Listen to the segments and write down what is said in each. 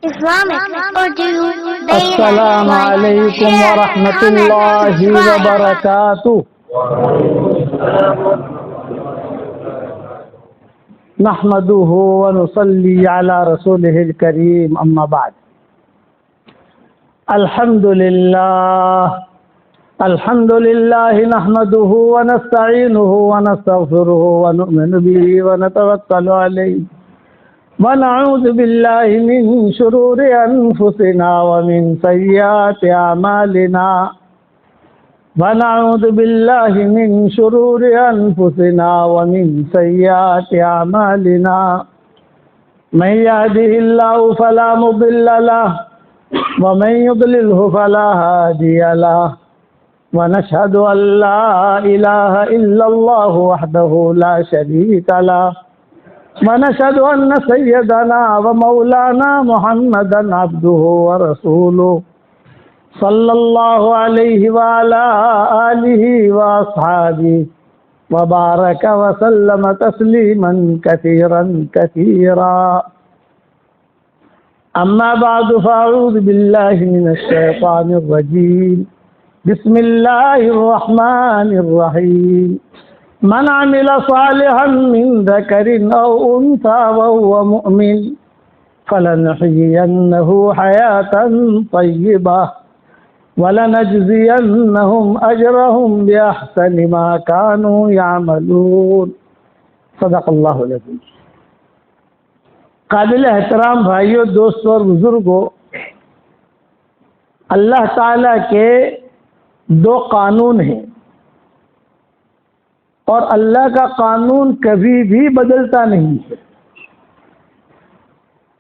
Islamic Urdu السلام علیکم ورحمۃ اللہ وبرکاتہ. نحمده ونصلي على رسوله الكريم اما بعد. الحمد لله نحمده ونستعينه ونستغفره ونؤمن به ونتوكل عليه ونعوذ بالله من شرور أنفسنا ومن سيئات أعمالنا ونعوذ بالله من شرور أنفسنا ومن سيئات أعمالنا من يهده الله فلا مضل له ومن يضلله فلا هادي له ونشهد أن لا إله إلا الله وحده لا شريك له ونشهد أن سيدنا ومولانا محمدا عبده ورسوله صلى الله عليه وعلى آله وأصحابه وبارك وسلم تسليما كثيرا كثيرا. أما بعد فأعوذ بالله من الشيطان الرجيم. بسم الله الرحمن الرحيم. من عمل صالحا من ذكر أو أنثى وهو مؤمن فلنحيينه حياة طيبة ولنجزينهم أجرهم بأحسن ما كانوا يعملون. صدق اللہ العظیم. قابل احترام بھائیوں، دوستوں اور بزرگوں، اللہ تعالیٰ کے دو قانون ہیں اور اللہ کا قانون کبھی بھی بدلتا نہیں ہے.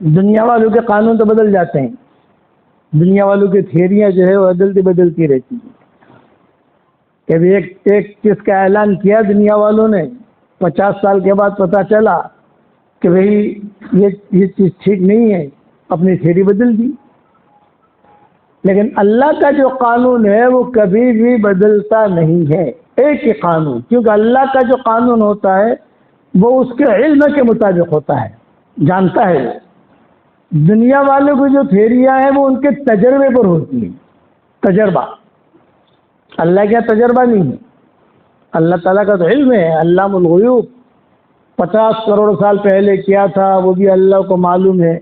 دنیا والوں کے قانون تو بدل جاتے ہیں، دنیا والوں کی تھیریاں جو ہے وہ بدلتی رہتی ہیں. کبھی ایک چیز کا اعلان کیا دنیا والوں نے، 50 سال کے بعد پتہ چلا کہ بھئی یہ چیز ٹھیک نہیں ہے، اپنی تھیری بدل دی. لیکن اللہ کا جو قانون ہے وہ کبھی بھی بدلتا نہیں ہے، ایک ہی قانون. کیونکہ اللہ کا جو قانون ہوتا ہے وہ اس کے علم کے مطابق ہوتا ہے، جانتا ہے. دنیا والوں کی جو تھیریاں ہیں وہ ان کے تجربے پر ہوتی ہیں، تجربہ. اللہ کا تجربہ نہیں ہے. اللہ تعالیٰ کا تو علم ہے، علام الغیوب. 50 کروڑ سال پہلے کیا تھا وہ بھی اللہ کو معلوم ہے،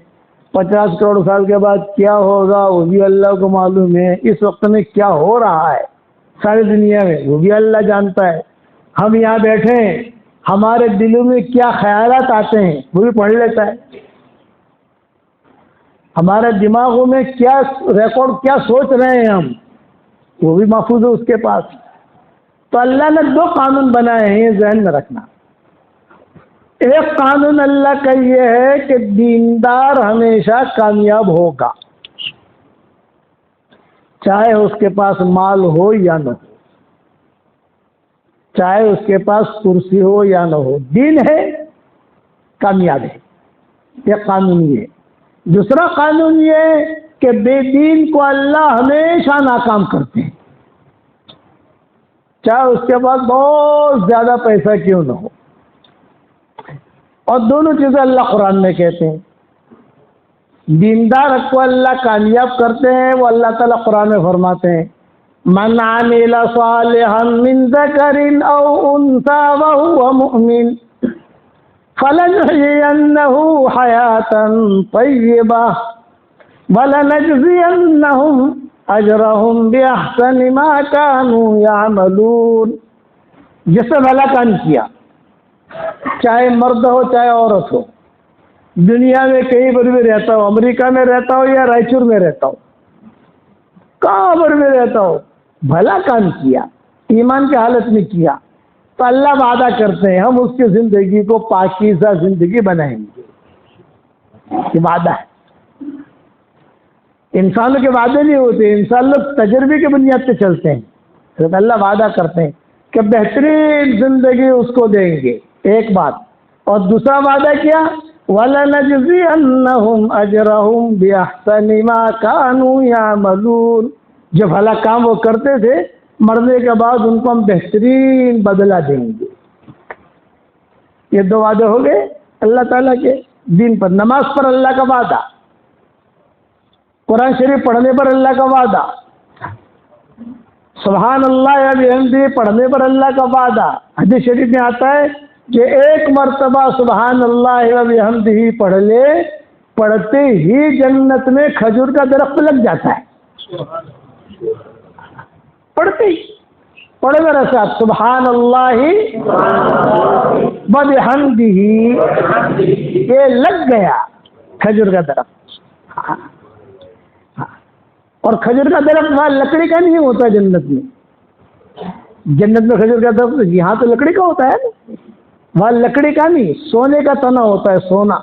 50 کروڑ سال کے بعد کیا ہوگا وہ بھی اللہ کو معلوم ہے. اس وقت میں کیا ہو رہا ہے ساری دنیا میں وہ بھی اللہ جانتا ہے. ہم یہاں بیٹھے ہیں، ہمارے دلوں میں کیا خیالات آتے ہیں وہ بھی پڑھ لیتا ہے. ہمارے دماغوں میں کیا ریکارڈ، کیا سوچ رہے ہیں ہم، وہ بھی محفوظ ہے اس کے پاس. تو اللہ نے دو قانون بنائے ہیں، یہ ذہن میں رکھنا. ایک قانون اللہ کا یہ ہے کہ دیندار ہمیشہ کامیاب ہوگا، چاہے اس کے پاس مال ہو یا نہ ہو، چاہے اس کے پاس کرسی ہو یا نہ ہو، دین ہے کامیاب ہے. یہ قانون یہ ہے. دوسرا قانون یہ ہے کہ بے دین کو اللہ ہمیشہ ناکام کرتے ہیں، چاہے اس کے پاس بہت زیادہ پیسہ کیوں نہ ہو. اور دونوں چیزیں اللہ قرآن میں کہتے ہیں. دیندار کو اللہ کامیاب کرتے ہیں، وہ اللہ تعالیٰ قرآن میں فرماتے ہیں من عمل صالحا من ذکر او انثى وهو مؤمن فلنحيينه حياة طيبة ولنجزينهم أجرهم بأحسن ما كانوا يعملون. جس نے بھلا کام کیا، چاہے مرد ہو چاہے عورت ہو، دنیا میں کہیں پر بھی رہتا ہو، امریکہ میں رہتا ہو یا رائچور میں رہتا ہو، کہاں پر بھی رہتا ہو، بھلا کام کیا، ایمان کی حالت میں کیا، تو اللہ وعدہ کرتے ہیں ہم اس کی زندگی کو پاکیزہ زندگی بنائیں گے. یہ وعدہ ہے. انسانوں کے وعدے نہیں ہوتے، انسان لوگ تجربے کی بنیاد پہ چلتے ہیں. اللہ وعدہ کرتے ہیں کہ بہترین زندگی اس کو دیں گے، ایک بات. اور دوسرا وعدہ کیا، وَلَنَجْزِيَنَّهُمْ أَجْرَهُمْ بِأَحْسَنِ مَا كَانُوا يَعْمَلُونَ. جو بھلا کام وہ کرتے تھے، مرنے کے بعد ان کو ہم بہترین بدلہ دیں گے. یہ دو وعدے ہو گئے اللہ تعالیٰ کے دین پر. نماز پر اللہ کا وعدہ، قرآن شریف پڑھنے پر اللہ کا وعدہ، سبحان اللہ یا بحمدہ پڑھنے پر اللہ کا وعدہ۔ حدیث شریف میں آتا ہے کہ ایک مرتبہ سبحان اللہ و بحمدہ پڑھ لے، پڑھتے ہی جنت میں کھجور کا درخت لگ جاتا ہے، پڑھتے ہی۔ پڑھے میرے ساتھ، سبحان اللہ و بحمدہ، یہ لگ گیا کھجور کا درخت۔ اور کھجور کا درخت وہاں لکڑی کا نہیں ہوتا جنت میں، جنت میں کھجور کا درخت یہاں تو لکڑی کا ہوتا ہے نا، وہاں لکڑی کا نہیں، سونے کا تنا ہوتا ہے، سونا۔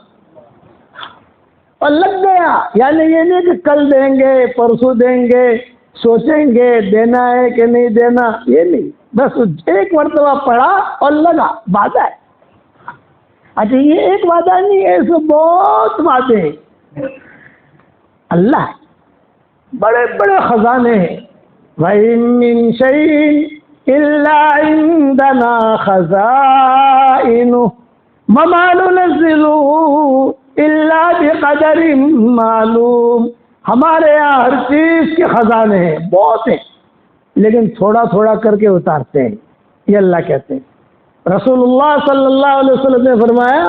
اور لگ گیا، یعنی یہ نہیں کہ کل دیں گے پرسوں دیں گے، سوچیں گے دینا ہے کہ نہیں دینا، یہ نہیں، بس ایک مرتبہ پڑھا اور لگا، وعدہ ہے۔ اچھا یہ ایک وعدہ نہیں ہے، اس میں بہت وعدے ہیں۔ اللہ بڑے بڑے خزانے ہیں، وَإِن مِّن شَيْءٍ إِلَّا عِندَنَا خَزَائِنُهُ وَمَا نُنَزِّلُهُ إِلَّا بِقَدَرٍ مَّعْلُومٍ۔ ہمارے یہاں ہر چیز کے خزانے ہیں، بہت ہیں، لیکن تھوڑا تھوڑا کر کے اتارتے ہیں، یہ اللہ کہتے ہیں۔ رسول اللہ صلی اللہ علیہ وسلم نے فرمایا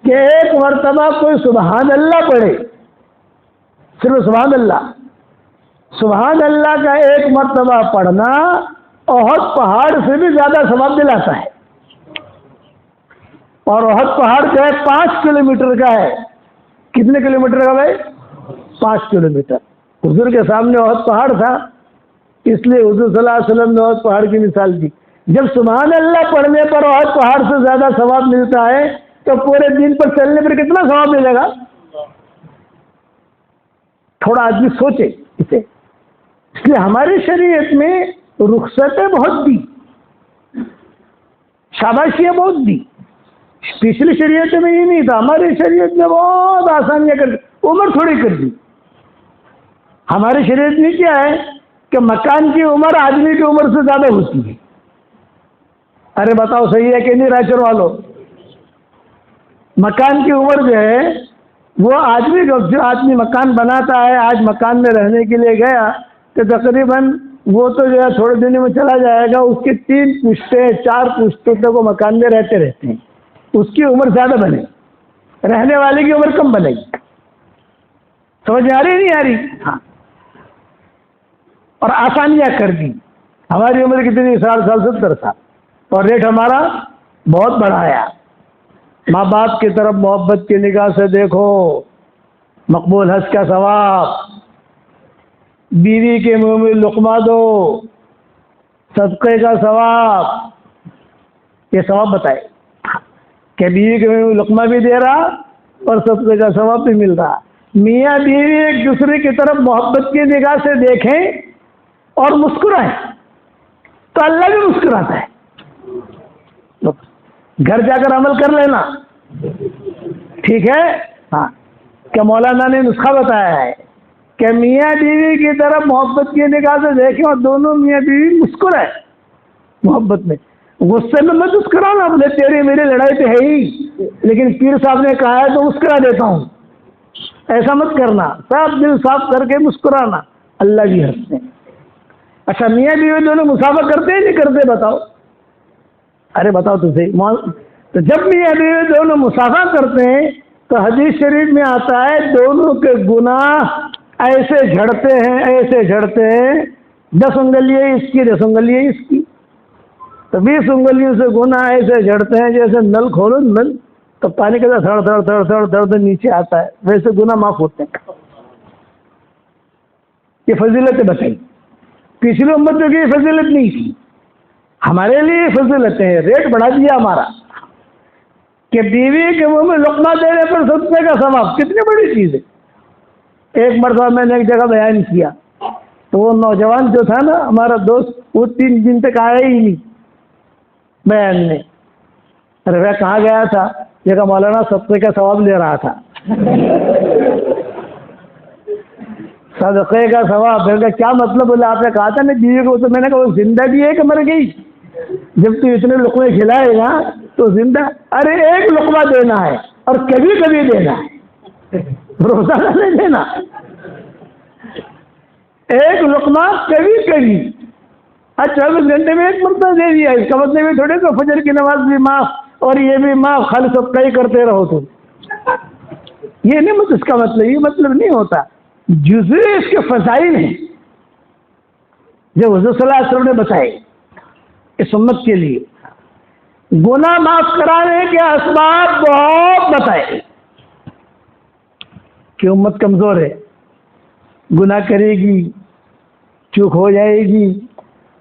کہ ایک مرتبہ کوئی سبحان اللہ پڑھے، صرف سبحان اللہ، سبحان اللہ کا ایک مرتبہ پڑھنا احد پہاڑ سے بھی زیادہ ثواب دلاتا ہے۔ اور احد پہاڑ جو ہے 5 کلومیٹر کا ہے۔ کتنے کلومیٹر کا بھائی؟ 5 کلومیٹر۔ حضور کے سامنے احد پہاڑ تھا، اس لیے حضور صلی اللہ علیہ وسلم نے احد پہاڑ کی مثال دی۔ جب سبحان اللہ پڑھنے پر احد پہاڑ سے زیادہ ثواب ملتا ہے تو پورے دن پر چلنے پر کتنا ثواب ملے گا؟ تھوڑا آدمی سوچے اسے۔ اس لیے ہماری شریعت میں رخصتیں بہت دی، شاباشیاں بہت دی۔ پچھلی شریعت میں یہ نہیں تھا، ہماری شریعت میں بہت آسانیاں کر دی، عمر تھوڑی کر دی۔ ہماری شریعت میں کیا ہے کہ مکان کی عمر آدمی کی عمر سے زیادہ ہوتی ہے۔ ارے بتاؤ صحیح ہے کہ نہیں رائچر والوں؟ مکان کی عمر جو ہے وہ آدمی جو آدمی مکان بناتا ہے، آج مکان میں رہنے کے لیے گیا تو تقریباً وہ تو جو ہے تھوڑے دنوں میں چلا جائے گا، اس کی 3 پشتیں 4 پشتوں تک وہ مکان میں رہتے ہیں، اس کی عمر زیادہ بنے، رہنے والے کی عمر کم بنے گی۔ سمجھ میں آ رہی نہیں آ رہی؟ ہاں۔ اور آسانیاں کر دی۔ ہماری عمر کتنی 60 سال 70 سال، اور ریٹ ہمارا بہت بڑھایا۔ ماں باپ کی طرف محبت کی نگاہ سے دیکھو، مقبول حج کا ثواب، بیوی کے منہ میں لقمہ دو، صدقے کا ثواب، یہ ثواب بتائے کہ بیوی کے منہ میں لقمہ بھی دے رہا اور صدقے کا ثواب بھی مل رہا۔ میاں بیوی ایک دوسرے کی طرف محبت کی نگاہ سے دیکھیں اور مسکرائیں تو اللہ بھی مسکراتا ہے۔ گھر جا کر عمل کر لینا، ٹھیک ہے؟ ہاں، کہ مولانا نے نسخہ بتایا ہے کہ میاں بیوی کی طرف محبت کی نگاہ سے دیکھیں اور دونوں میاں بیوی مسکرائیں محبت میں۔ غصے میں مت مسکرانا، بولے تیری میری لڑائی تو ہے ہی، لیکن پیر صاحب نے کہا ہے تو مسکرا دیتا ہوں، ایسا مت کرنا، صاف دل صاف کر کے مسکرانا، اللہ بھی ہنستے ہیں۔ اچھا میاں بیوی دونوں مسافہ کرتے ہیں نہیں کرتے بتاؤ؟ ارے بتاؤ تو صحیح۔ تو جب میاں بیوی دونوں مسافہ کرتے ہیں تو حدیث شریف میں آتا ہے دونوں کے گناہ ایسے جھڑتے ہیں 10 انگلیاں اس کی 10 انگلیاں اس کی، تو 20 انگلیوں سے گناہ ایسے جھڑتے ہیں جیسے نل کھولو نل تو پانی کے ساتھ تھڑ نیچے آتا ہے، ویسے گناہ معاف ہوتے ہیں۔ یہ فضیلتیں بتائی، پچھلی امتوں کی یہ فضیلت نہیں تھی، ہمارے لیے فضیلتیں ہیں، ریٹ بڑھا دیا ہمارا کہ بیوی کے منہ میں لقمہ دینے پر صدقے کا ثواب، کتنی بڑی چیز ہے۔ ایک مرتبہ میں نے ایک جگہ بیان کیا تو وہ نوجوان جو تھا نا ہمارا دوست، وہ 3 دن تک آیا ہی نہیں بیان میں۔ ارے وہ کہاں گیا تھا؟ یہ کہ مولانا صدقے کا ثواب لے رہا تھا، صدقے کا ثواب۔ میں نے کیا مطلب؟ بولے آپ نے کہا تھا نا بیوی کو، تو میں نے کہا وہ زندہ بھی ہے کہ مر گئی؟ جب تو اتنے لقمے کھلائے گا تو زندہ۔ ارے ایک لقمہ دینا ہے اور کبھی کبھی دینا ہے، روزانہ نہیں دینا۔ ایک لقمہ کبھی کبھی 24 گھنٹے میں ایک مرتبہ دے دیا، اس کا مطلب یہ تھوڑے کہ فجر کی نماز بھی معاف اور یہ بھی معاف، خالی سب کا ہی کرتے رہو تو یہ نہیں اس کا مطلب، یہ مطلب نہیں ہوتا. جزء اس کے فضائل ہیں جو حضور صلی اللہ علیہ وسلم نے بتائے اس امت کے لیے. گناہ معاف کرانے کے اسباب بہت بتائے کہ امت کمزور ہے، گناہ کرے گی، چوک ہو جائے گی،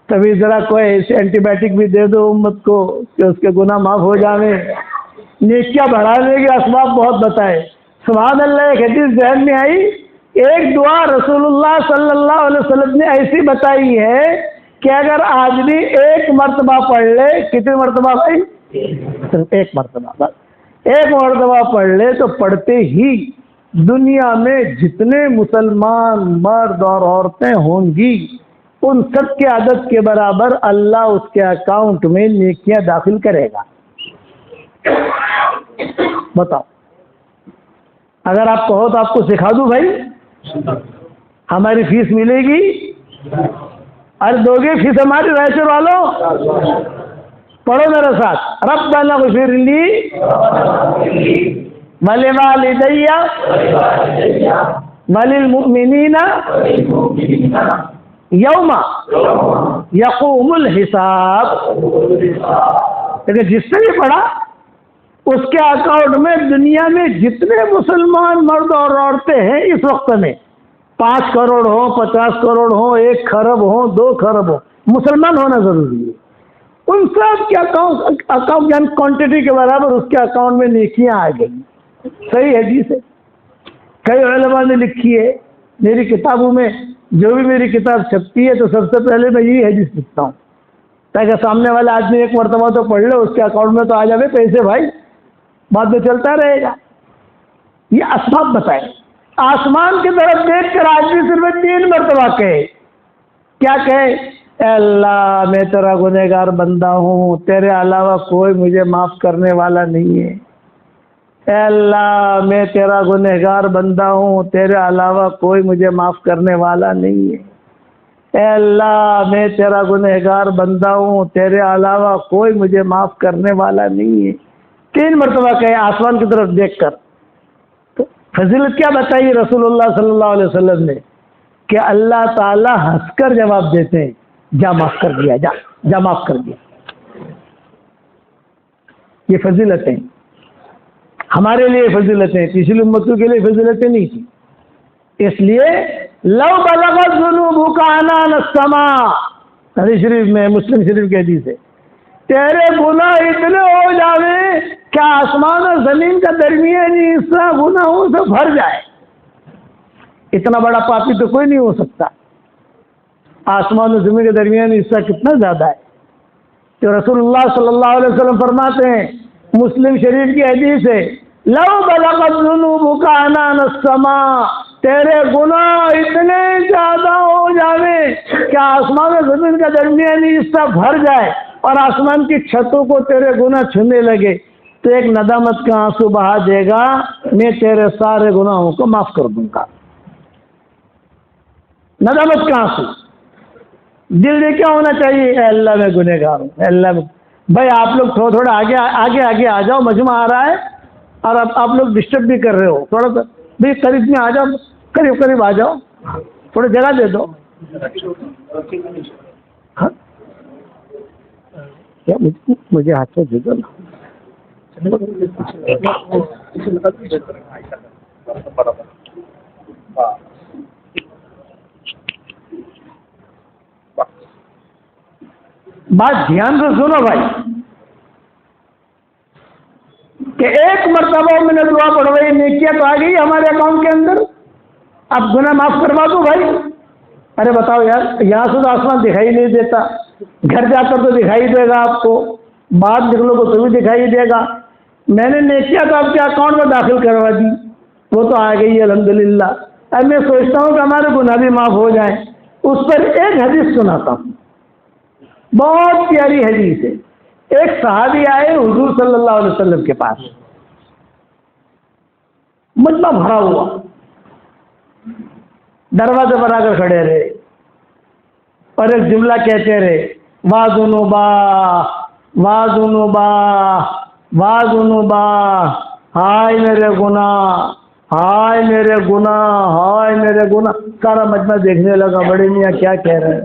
تبھی ذرا کوئی ایسے اینٹی بایوٹک بھی دے دو امت کو کہ اس کے گناہ معاف ہو جاویں. نیکیاں بڑھانے کے اسباب بہت بتائے. سبحان اللہ، ایک حدیث ذہن میں آئی، ایک دعا رسول اللہ صلی اللہ علیہ وسلم نے ایسی بتائی ہے کہ اگر آدمی ایک مرتبہ پڑھ لے، کتنی مرتبہ بھائی؟ صرف ایک مرتبہ، بس ایک مرتبہ پڑھ لے تو پڑھتے ہی دنیا میں جتنے مسلمان مرد اور عورتیں ہوں گی ان سب کے عدد کے برابر اللہ اس کے اکاؤنٹ میں نیکیاں داخل کرے گا. بتاؤ، اگر آپ کہو تو آپ کو سکھا دوں بھائی، ہماری فیس ملے گی؟ ارے دو گے فیس ہماری رائچور والوں؟ پڑھو میرے ساتھ، ربنا اغفر لی ولوالدی وللمؤمنین یوم یقوم الحساب. لیکن جس سے بھی پڑھا اس کے اکاؤنٹ میں دنیا میں جتنے مسلمان مرد اور عورتیں ہیں اس وقت میں 5 کروڑ ہوں، 50 کروڑ ہوں، 1 خرب ہوں، 2 خرب ہوں، مسلمان ہونا ضروری ہے. ان سب کے اکاؤنٹ یعنی کوانٹٹی کے برابر اس کے اکاؤنٹ میں نیکیاں آ گئی. صحیح حدیث ہے، کئی علماء نے لکھی ہے. میری کتابوں میں جو بھی میری کتاب چھپتی ہے تو سب سے پہلے میں یہی حدیث لکھتا ہوں تاکہ سامنے والا آدمی ایک مرتبہ تو پڑھ لے، اس کے اکاؤنٹ میں تو آ جائے پیسے بھائی، بعد میں چلتا رہے گا. یہ اسباب بتائے. آسمان کی طرف دیکھ کر آدمی صرف 3 مرتبہ کہے، کیا کہے؟ اے اللہ میں تیرا گنہگار بندہ ہوں، تیرے علاوہ کوئی مجھے معاف کرنے والا نہیں ہے. اے اللہ میں تیرا گنہگار بندہ ہوں، تیرے علاوہ کوئی مجھے معاف کرنے والا نہیں ہے. اے اللہ میں تیرا گنہگار بندہ ہوں، تیرے علاوہ کوئی مجھے معاف کرنے والا نہیں ہے. 3 مرتبہ کہے آسمان کی طرف دیکھ کر. تو فضیلت کیا بتائی رسول اللہ صلی اللہ علیہ وسلم نے کہ اللہ تعالی ہنس کر جواب دیتے ہیں، جا معاف کر دیا، جا معاف کر دیا. یہ فضیلتیں ہمارے لیے فضیلتیں، پچھلی امتوں کے لیے فضیلتیں نہیں تھی. اس لیے لو بلغت ذنوبک عنان السماء، حدیث شریف میں، مسلم شریف کی حدیث ہے، تیرے گناہ اتنے ہو جاوے کہ آسمان اور زمین کا درمیانی حصہ گناہوں سے بھر جائے. اتنا بڑا پاپی تو کوئی نہیں ہو سکتا. آسمان اور زمین کا درمیانی حصہ کتنا زیادہ ہے کہ رسول اللہ صلی اللہ علیہ وسلم فرماتے ہیں، مسلم شریف کی حدیث ہے، لو بلغت ذنوبک عنان السماء، تیرے گناہ اتنے زیادہ ہو جاوے کہ آسمان اور زمین کا درمیانی حصہ بھر جائے اور آسمان کی چھتوں کو تیرے گناہ چھونے لگے تو ایک ندامت کا آنسو بہا دے گا، میں تیرے سارے گناہوں کو معاف کر دوں گا. ندامت کا آنسو. دل میں کیا ہونا چاہیے؟ اے اللہ میں گنہگار ہوں، اے اللہ میں. بھائی آپ لوگ تھوڑا آگے آ جاؤ، مجمع آ رہا ہے اور اب آپ لوگ ڈسٹرب بھی کر رہے ہو. تھوڑا سا بھائی قریب میں آ جاؤ، قریب آ جاؤ، تھوڑی جگہ دے دو. ہاں کیا مجھے ہاتھ سے دے دو نا. بات دھیان سے سنو بھائی کہ ایک مرتبہ میں نے دعا پڑھوائی، نیکیاں تو آ گئی ہمارے اکاؤنٹ کے اندر، اب گناہ معاف کروا دو بھائی. ارے بتاؤ یار، یہاں سے تو آسمان دکھائی نہیں دیتا، گھر جا کر تو دکھائی دے گا آپ کو، باہر نکلو گے تو بھی دکھائی دے گا. میں نے نیکیاں تو آپ کے اکاؤنٹ میں داخل کروا دی، وہ تو آ گئی الحمدللہ. اب میں سوچتا ہوں کہ ہمارے گناہ بھی معاف ہو جائیں. اس پر ایک حدیث سناتا ہوں، بہت پیاری حدیث ہے. ایک صحابی آئے حضور صلی اللہ علیہ وسلم کے پاس، مجمع بھرا ہوا، دروازے پر آ کر کھڑے رہے. اور ایک جملہ کہتے رہے، واہ ذنوبا واہ ذنوبا واہ ذنوبا، ہائے میرے گناہ ہائے میرے گناہ ہائے میرے گناہ۔ سارا مجمع دیکھنے لگا بڑے میاں کیا کہہ رہے ہیں،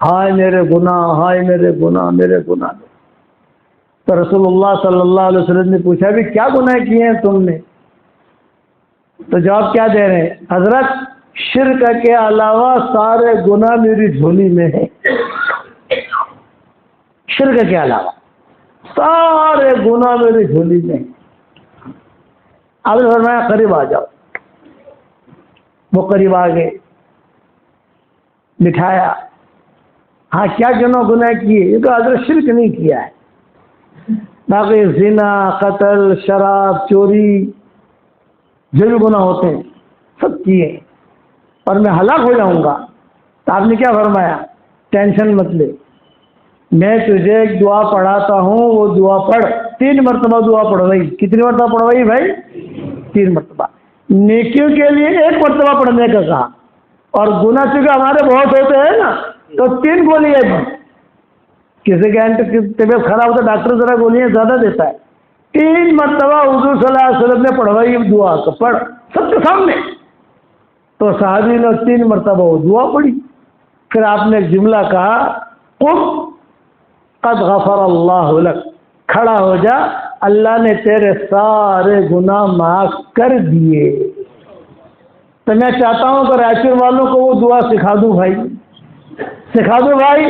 ہائے میرے گناہ ہائے میرے گناہ میرے گناہ۔ تو رسول اللہ صلی اللہ علیہ وسلم نے پوچھا بھی کیا گناہ کیے ہیں تم نے؟ تو جواب کیا دے رہے ہیں؟ حضرت شرک کے علاوہ سارے گناہ میری جھولی میں ہیں، شرک کے علاوہ سارے گناہ میری جھولی میں ہیں۔ آپ نے فرمایا قریب آ جاؤ۔ وہ قریب آ گئے، بٹھایا، ہاں کیا گناہ کیے؟ یہ تو حضرت شرک نہیں کیا ہے، باقی زنا، قتل، شراب، چوری جو بھی گناہ ہوتے ہیں سب کیے، اور میں ہلاک ہو جاؤں گا۔ تو آپ نے کیا فرمایا؟ ٹینشن مت لے، میں تجھے ایک دعا پڑھاتا ہوں، وہ دعا پڑھ۔ 3 مرتبہ دعا پڑھوائی۔ کتنی مرتبہ پڑھوائی بھائی؟ 3 مرتبہ۔ نیکیوں کے لیے 1 مرتبہ پڑھنے کا کہا، اور گناہ چونکہ ہمارے بہت ہوتے ہیں نا تو 3 گولیاں دی۔ کسی کی طبیعت خراب ہوتا ہے ڈاکٹر ذرا گولیاں زیادہ دیتا ہے، 3 مرتبہ حضور صلی اللہ علیہ وسلم نے پڑھوائی دعا کو، پڑھ سب کے سامنے۔ تو صحابی نے 3 مرتبہ وہ دعا پڑھی۔ پھر آپ نے ایک جملہ کہا، قم قد غفر اللہ لک، کھڑا ہو جا، اللہ نے تیرے سارے گناہ معاف کر دیے۔ تو میں چاہتا ہوں کہ رائچور والوں کو وہ دعا سکھا دوں بھائی، سکھا دوں بھائی،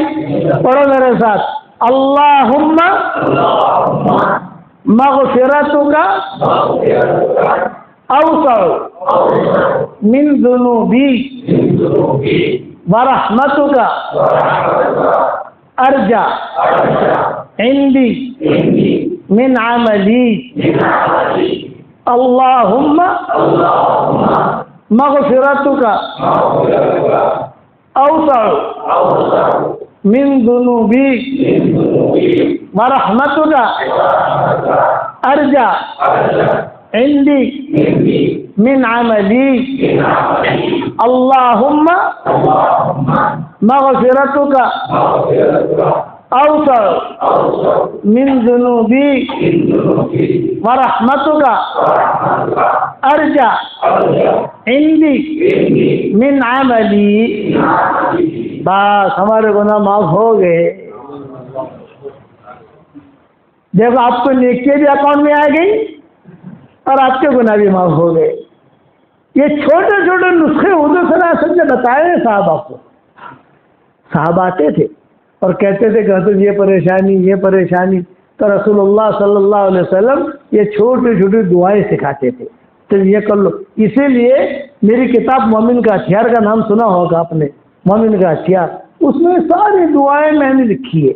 پڑھو میرے ساتھ، اللہم مغفرتک اوسع من ذنوبی ورحمتک ارجع عندی من عملی، اللہم مغفرتک اوسع من ذنوبی ورحمتک ارجع عندی من عملی، اللہم مغفرتک اوسع من ذنوبی ورحمتک ارجع عندی من عملی۔ بس ہمارے گناہ معاف ہو گئے۔ دیکھو آپ کو نیکیاں بھی اکاؤنٹ میں آ گئی اور آپ کے گناہ بھی معاف ہو گئے۔ یہ چھوٹے چھوٹے نسخے حضور صلی اللہ علیہ وسلم نے بتائے ہیں صحابہ کو۔ صحابہ آتے تھے اور کہتے تھے کہ حضرت یہ پریشانی یہ پریشانی، تو رسول اللہ صلی اللہ علیہ وسلم یہ چھوٹی چھوٹی دعائیں سکھاتے تھے، تو یہ کر لو۔ اسی لیے میری کتاب مومن کا ہتھیار کا نام سنا ہوگا آپ نے، مومن کا ہتھیار، اس میں ساری دعائیں میں نے لکھی ہے۔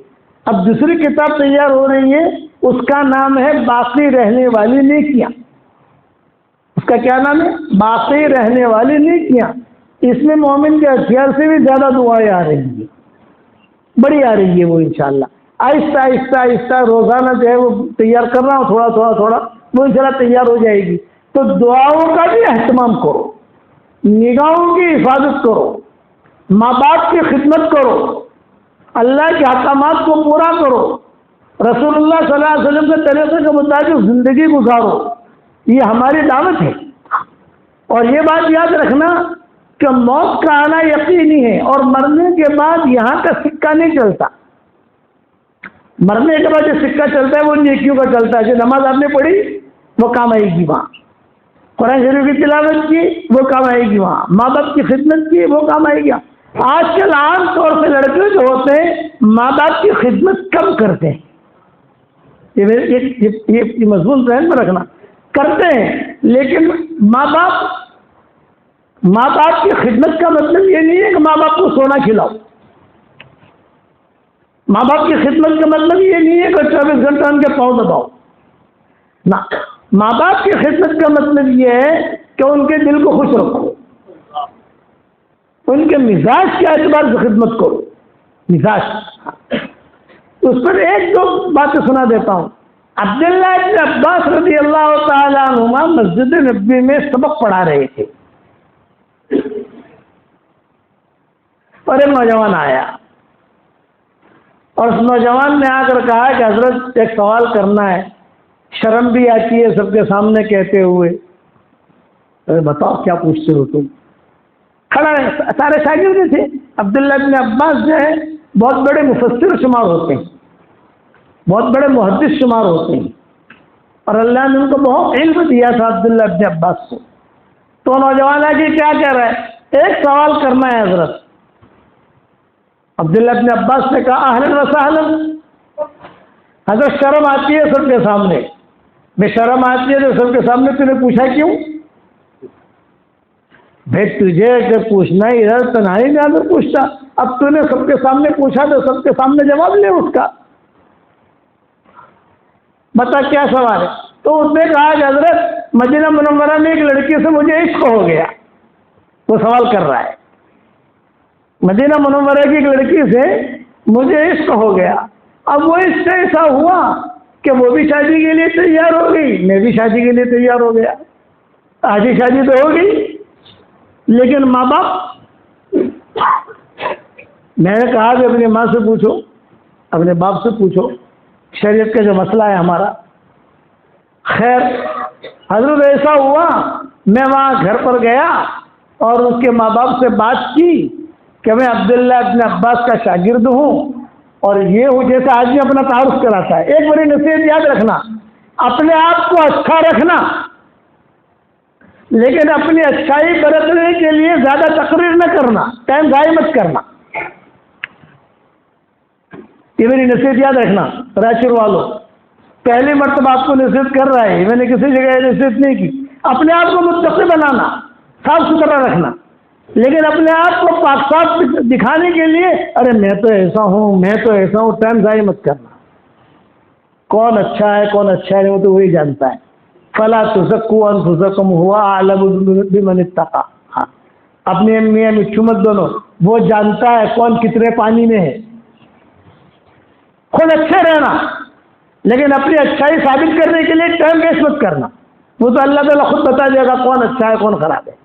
اب دوسری کتاب تیار ہو رہی ہے، اس کا نام ہے باقی رہنے والی نیکیاں۔ اس کا کیا نام ہے؟ باقی رہنے والی نیکیاں۔ اس میں مومن کے ہتھیار سے بھی زیادہ دعائیں آ رہی ہیں، بڑی آ رہی ہے وہ انشاءاللہ۔ آہستہ آہستہ آہستہ روزانہ جو ہے وہ تیار کر رہا ہوں، تھوڑا تھوڑا تھوڑا، وہ انشاءاللہ تیار ہو جائے گی۔ تو دعاؤں کا بھی اہتمام کرو، نگاہوں کی حفاظت کرو، ماں باپ کی خدمت کرو، اللہ کے احکامات کو پورا کرو، رسول اللہ صلی اللہ علیہ وسلم کے طریقے کے مطابق زندگی گزارو، یہ ہماری دعوت ہے۔ اور یہ بات یاد رکھنا کہ موت کا آنا یقینی ہے، اور مرنے کے بعد یہاں کا سکہ نہیں چلتا۔ مرنے کے بعد جو سکہ چلتا ہے وہ نیکیوں کا چلتا ہے۔ جو نماز آپ نے پڑھی وہ کام آئے گی وہاں، قرآن شریف کی تلاوت کی وہ کام آئے گی وہاں، ماں باپ کی خدمت کی وہ کام آئے گی۔ آج کل عام طور سے لڑکے جو ہوتے ہیں ماں باپ کی خدمت کم کرتے ہیں، یہ مضمون ذہن میں رکھنا، کرتے ہیں، لیکن ماں باپ کی خدمت کا مطلب یہ نہیں ہے کہ ماں باپ کو سونا کھلاؤ، ماں باپ کی خدمت کا مطلب یہ نہیں ہے کہ 24 گھنٹہ ان کے پاؤں دباؤ نہ۔ ماں باپ کی خدمت کا مطلب یہ ہے کہ ان کے دل کو خوش رکھو، ان کے مزاج کے اعتبار سے خدمت کرو، مزاج۔ اس پر 1-2 باتیں سنا دیتا ہوں۔ عبداللہ ابن عباس رضی اللہ تعالیٰ عنہما مسجد نبوی میں سبق پڑھا رہے تھے۔ اور ایک نوجوان آیا اور اس نوجوان نے آ کر کہا کہ حضرت ایک سوال کرنا ہے، شرم بھی آتی ہے سب کے سامنے کہتے ہوئے۔ بتاؤ کیا پوچھتے ہو تم؟ کھڑا ہے، سارے شاگرد تھے۔ عبداللہ بن عباس جو ہے بہت بڑے مفسر شمار ہوتے ہیں، بہت بڑے محدث شمار ہوتے ہیں، اور اللہ نے ان کو بہت علم دیا تھا عبداللہ بن عباس کو۔ تو نوجوان ہے کہ کیا کہہ رہا ہے؟ ایک سوال کرنا ہے حضرت۔ عبداللہ بن عباس نے کہا اہلاً و سہلاً، حضرت شرم آتی ہے سب کے سامنے، بے شرم آتی ہے تو سب کے سامنے تو نے پوچھا کیوں؟ بھائی تجھے اگر پوچھنا ہی ہے تنہائی میں اگر پوچھتا، اب تو نے سب کے سامنے پوچھا تو سب کے سامنے جواب لے اس کا، بتا کیا سوال ہے؟ تو اس نے کہا کہ حضرت مدینہ منورہ میں ایک لڑکی سے مجھے عشق ہو گیا۔ وہ سوال کر رہا ہے، مدینہ منورہ کی ایک لڑکی سے مجھے عشق ہو گیا، اب وہ اس سے ایسا ہوا کہ وہ بھی شادی کے لیے تیار ہو گئی، میں بھی شادی کے لیے تیار ہو گیا۔ آج ہی شادی تو ہو گئی، لیکن ماں باپ، میں نے کہا کہ اپنی ماں سے پوچھو، اپنے باپ سے پوچھو، شریعت کا جو مسئلہ ہے ہمارا۔ خیر حضرت ایسا ہوا، میں وہاں گھر پر گیا اور اس کے ماں باپ سے بات کی کہ میں عبداللہ ابن عباس کا شاگرد ہوں اور یہ ہوں، جیسے آدمی اپنا تعارف کراتا ہے۔ ایک بڑی نصیحت یاد رکھنا، اپنے آپ کو اچھا رکھنا، لیکن اپنی اچھائی برتنے کے لیے زیادہ تقریر نہ کرنا، ٹائم ضائع مت کرنا۔ یہ میری نصیحت یاد رکھنا رائچور والوں، پہلی مرتبہ آپ کو نصیحت کر رہا ہے، میں نے کسی جگہ نصیحت نہیں کی۔ اپنے آپ کو متقی بنانا، صاف ستھرا رکھنا، لیکن اپنے آپ کو پاک صاف دکھانے کے لیے ارے میں تو ایسا ہوں، میں تو ایسا ہوں، ٹائم ضائع مت کرنا۔ کون اچھا ہے کون اچھا ہے وہ تو وہی جانتا ہے۔ فلا تزکوا انفسکم هو اعلم بمن اتقى، اپنے میاں مٹھو مت دونوں، وہ جانتا ہے کون کتنے پانی میں ہے۔ خود اچھے رہنا، لیکن اپنی اچھائی ثابت کرنے کے لیے ٹائم ویسٹ مت کرنا، وہ تو اللہ تعالیٰ خود بتا دے گا کون اچھا ہے کون خراب ہے۔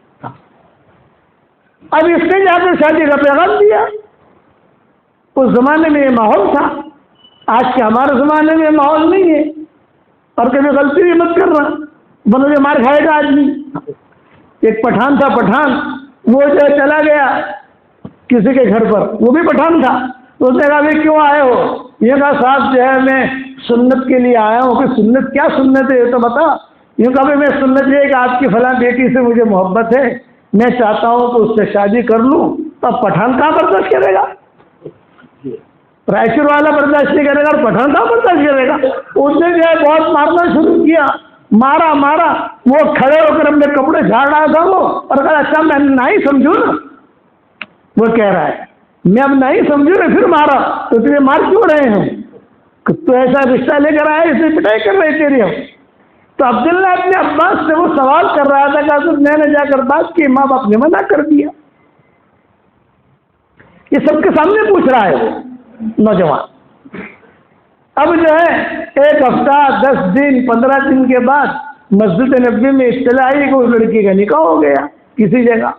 اب اس نے جا کر شادی کا پیغام دیا، اس زمانے میں یہ ماحول تھا، آج کے ہمارے زمانے میں ماحول نہیں ہے، اور کبھی غلطی بھی مت کرنا بنو جو مار کھائے گا آدمی۔ ایک پٹھان تھا، پٹھان، وہ جو چلا گیا کسی کے گھر پر، وہ بھی پٹھان تھا، تو اس نے کہا بھائی کیوں آئے ہو؟ یہ کہا صاحب جو ہے میں سنت کے لیے آیا ہوں۔ کہ سنت کیا سنت ہے یہ تو بتا۔ یہ کہا بھائی میں سنت یہ ہے کہ آپ کی فلاں بیٹی سے مجھے محبت ہے، میں چاہتا ہوں کہ اس سے شادی کر لوں۔ تو اب پٹھان کہاں برداشت کرے گا؟ رائچور والا برداشت نہیں کرے گا، اور پٹھان کہاں برداشت کرے گا؟ اس نے جو ہے بہت مارنا شروع کیا، مارا، وہ کھڑے ہو کر اپنے کپڑے جھاڑ رہا تھا وہ، اور کہا اچھا میں نہیں سمجھوں نا، وہ کہہ رہا ہے میں اب نہیں سمجھوں نا، پھر مارا تو تجھے مار کیوں رہے ہیں؟ تو ایسا رشتہ لے کر آئے، اسے پٹائی کر رہے تیری ہم۔ تو عبداللہ ابن عباس سے وہ سوال کر رہا تھا کہ حضرت میں نے جا کر بات کی، ماں باپ نے منع کر دیا۔ یہ سب کے سامنے پوچھ رہا ہے وہ نوجوان۔ اب جو ہے ایک ہفتہ 10 دن 15 دن کے بعد مسجد نبوی میں اطلاع آئی کہ اس لڑکی کا نکاح ہو گیا کسی جگہ۔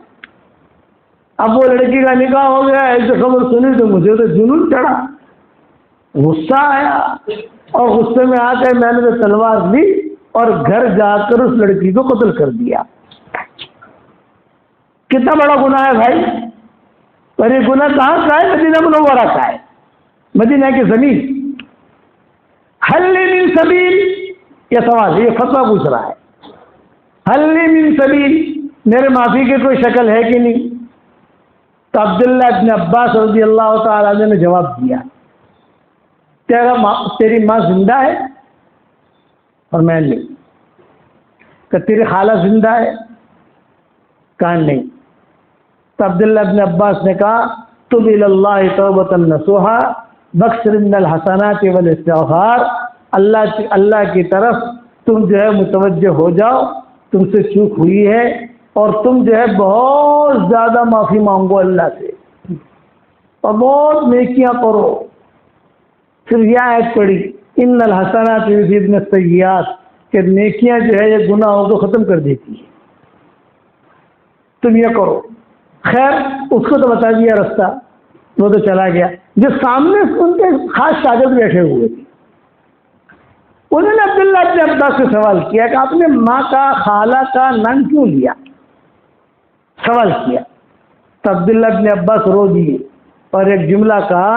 اب وہ لڑکی کا نکاح ہو گیا، ایسے خبر سنی تو مجھے تو جنون چڑھا، غصہ آیا، اور غصے میں آ کر میں نے تلوار لی اور گھر جا کر اس لڑکی کو قتل کر دیا۔ کتنا بڑا گناہ ہے بھائی! پر یہ گناہ کہاں کا ہے؟ مدینہ منورہ کا ہے، مدینہ کی زمین۔ حل من سبیل، یہ سوال، یہ فتویٰ پوچھ رہا ہے، حل من سبیل، میرے معافی کی کوئی شکل ہے کہ نہیں؟ تو عبداللہ ابن عباس رضی اللہ تعالیٰ عنہ نے جواب دیا، تیری ماں زندہ ہے؟ اور میں نہیں۔ کہ تیری خالہ زندہ ہے؟ کہا نہیں۔ تو عبداللہ ابن عباس نے کہا تب الی اللہ توبۃ نصوحا بکثر من الحسنات والاستغفار، اللہ کی طرف تم جو ہے متوجہ ہو جاؤ، تم سے چوک ہوئی ہے، اور تم جو ہے بہت زیادہ معافی مانگو اللہ سے، اور بہت نیکیاں کرو۔ پھر یہ آیت پڑھی ان الحسنات یذہبن السیئات، کہ نیکیاں جو ہے یہ گناہوں کو ختم کر دیتی ہے، تم یہ کرو۔ خیر اس کو تو بتا دیا رستہ، وہ تو چلا گیا. جو سامنے ان کے خاص شاگرد بیٹھے ہوئے تھے انہوں نے عبداللہ ابن عباس سے سوال کیا کہ آپ نے ماں کا خالہ کا نام کیوں لیا؟ سوال کیا تو عبداللہ ابن عباس رو دیے اور ایک جملہ کہا،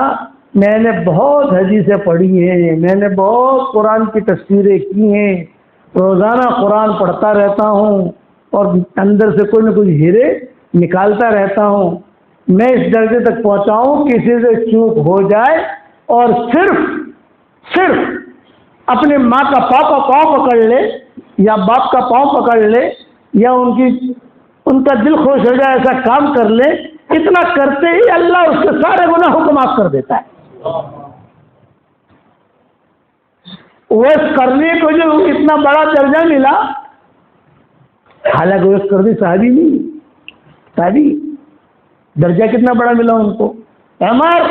میں نے بہت حدیثیں پڑھی ہیں، میں نے بہت قرآن کی تفسیریں کی ہیں، روزانہ قرآن پڑھتا رہتا ہوں اور اندر سے کوئی نہ کوئی ہیرے نکالتا رہتا ہوں. میں اس درجے تک پہنچا ہوں کسی سے چوک ہو جائے اور صرف اپنے ماں کا پاؤں پکڑ لے یا باپ کا پاؤں پکڑ لے یا ان کا دل خوش ہو جائے ایسا کام کر لے، اتنا کرتے ہی اللہ اس کے سارے گناہوں کو معاف کر دیتا ہے. ویس کرنے کو جو اتنا بڑا درجہ ملا، حالانکہ ویس کرنی صحابی نہیں، صحابی درجہ کتنا بڑا ملا ان کو. عمر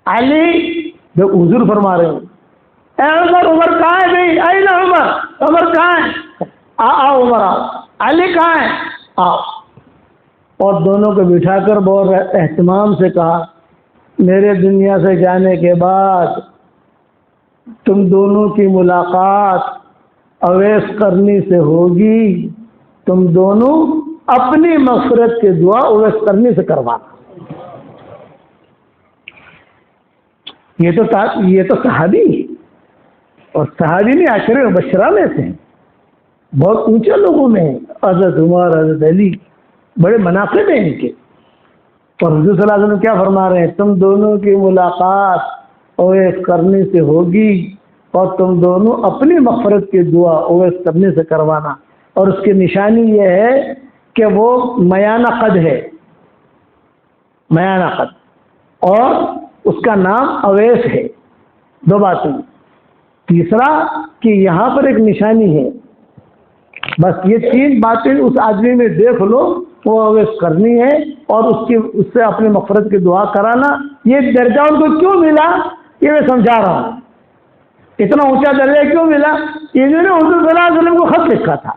علی جو حضور فرما رہے ہیں، اے عمر کہاں ہے بھائی؟ این عمر کہاں ہے؟ آؤ عمر آؤ. علی کہاں ہے؟ آؤ. اور دونوں کو بٹھا کر بہت اہتمام سے کہا، میرے دنیا سے جانے کے بعد تم دونوں کی ملاقات اویس کرنی سے ہوگی، تم دونوں اپنی مغفرت کی دعا اویس کرنی سے کروانا. یہ تو صحابی ہے اور صحابی میں عشرہ مبشرہ میں سے ہیں، بہت اونچے لوگوں میں ہیں. حضرت عمر، حضرت علی بڑے مناقب ہیں ان کے. اور حضور صلی اللہ علیہ وسلم کیا فرما رہے ہیں؟ تم دونوں کی ملاقات اویس کرنے سے ہوگی اور تم دونوں اپنی مغفرت کی دعا اویس کرنے سے کروانا. اور اس کی نشانی یہ ہے کہ وہ میانہ قد ہے، میانہ قد، اور اس کا نام اویس ہے. دو باتیں. تیسرا کہ یہاں پر ایک نشانی ہے. بس یہ تین باتیں اس آدمی میں دیکھ لو، وہ اویس کرنی ہے اور اس سے اپنی مغفرت کی دعا کرانا. یہ درجہ ان کو کیوں ملا یہ میں سمجھا رہا ہوں. اتنا اونچا درجہ کیوں ملا؟ انہوں نے حضور صلی اللہ علیہ وسلم کو خط لکھا تھا،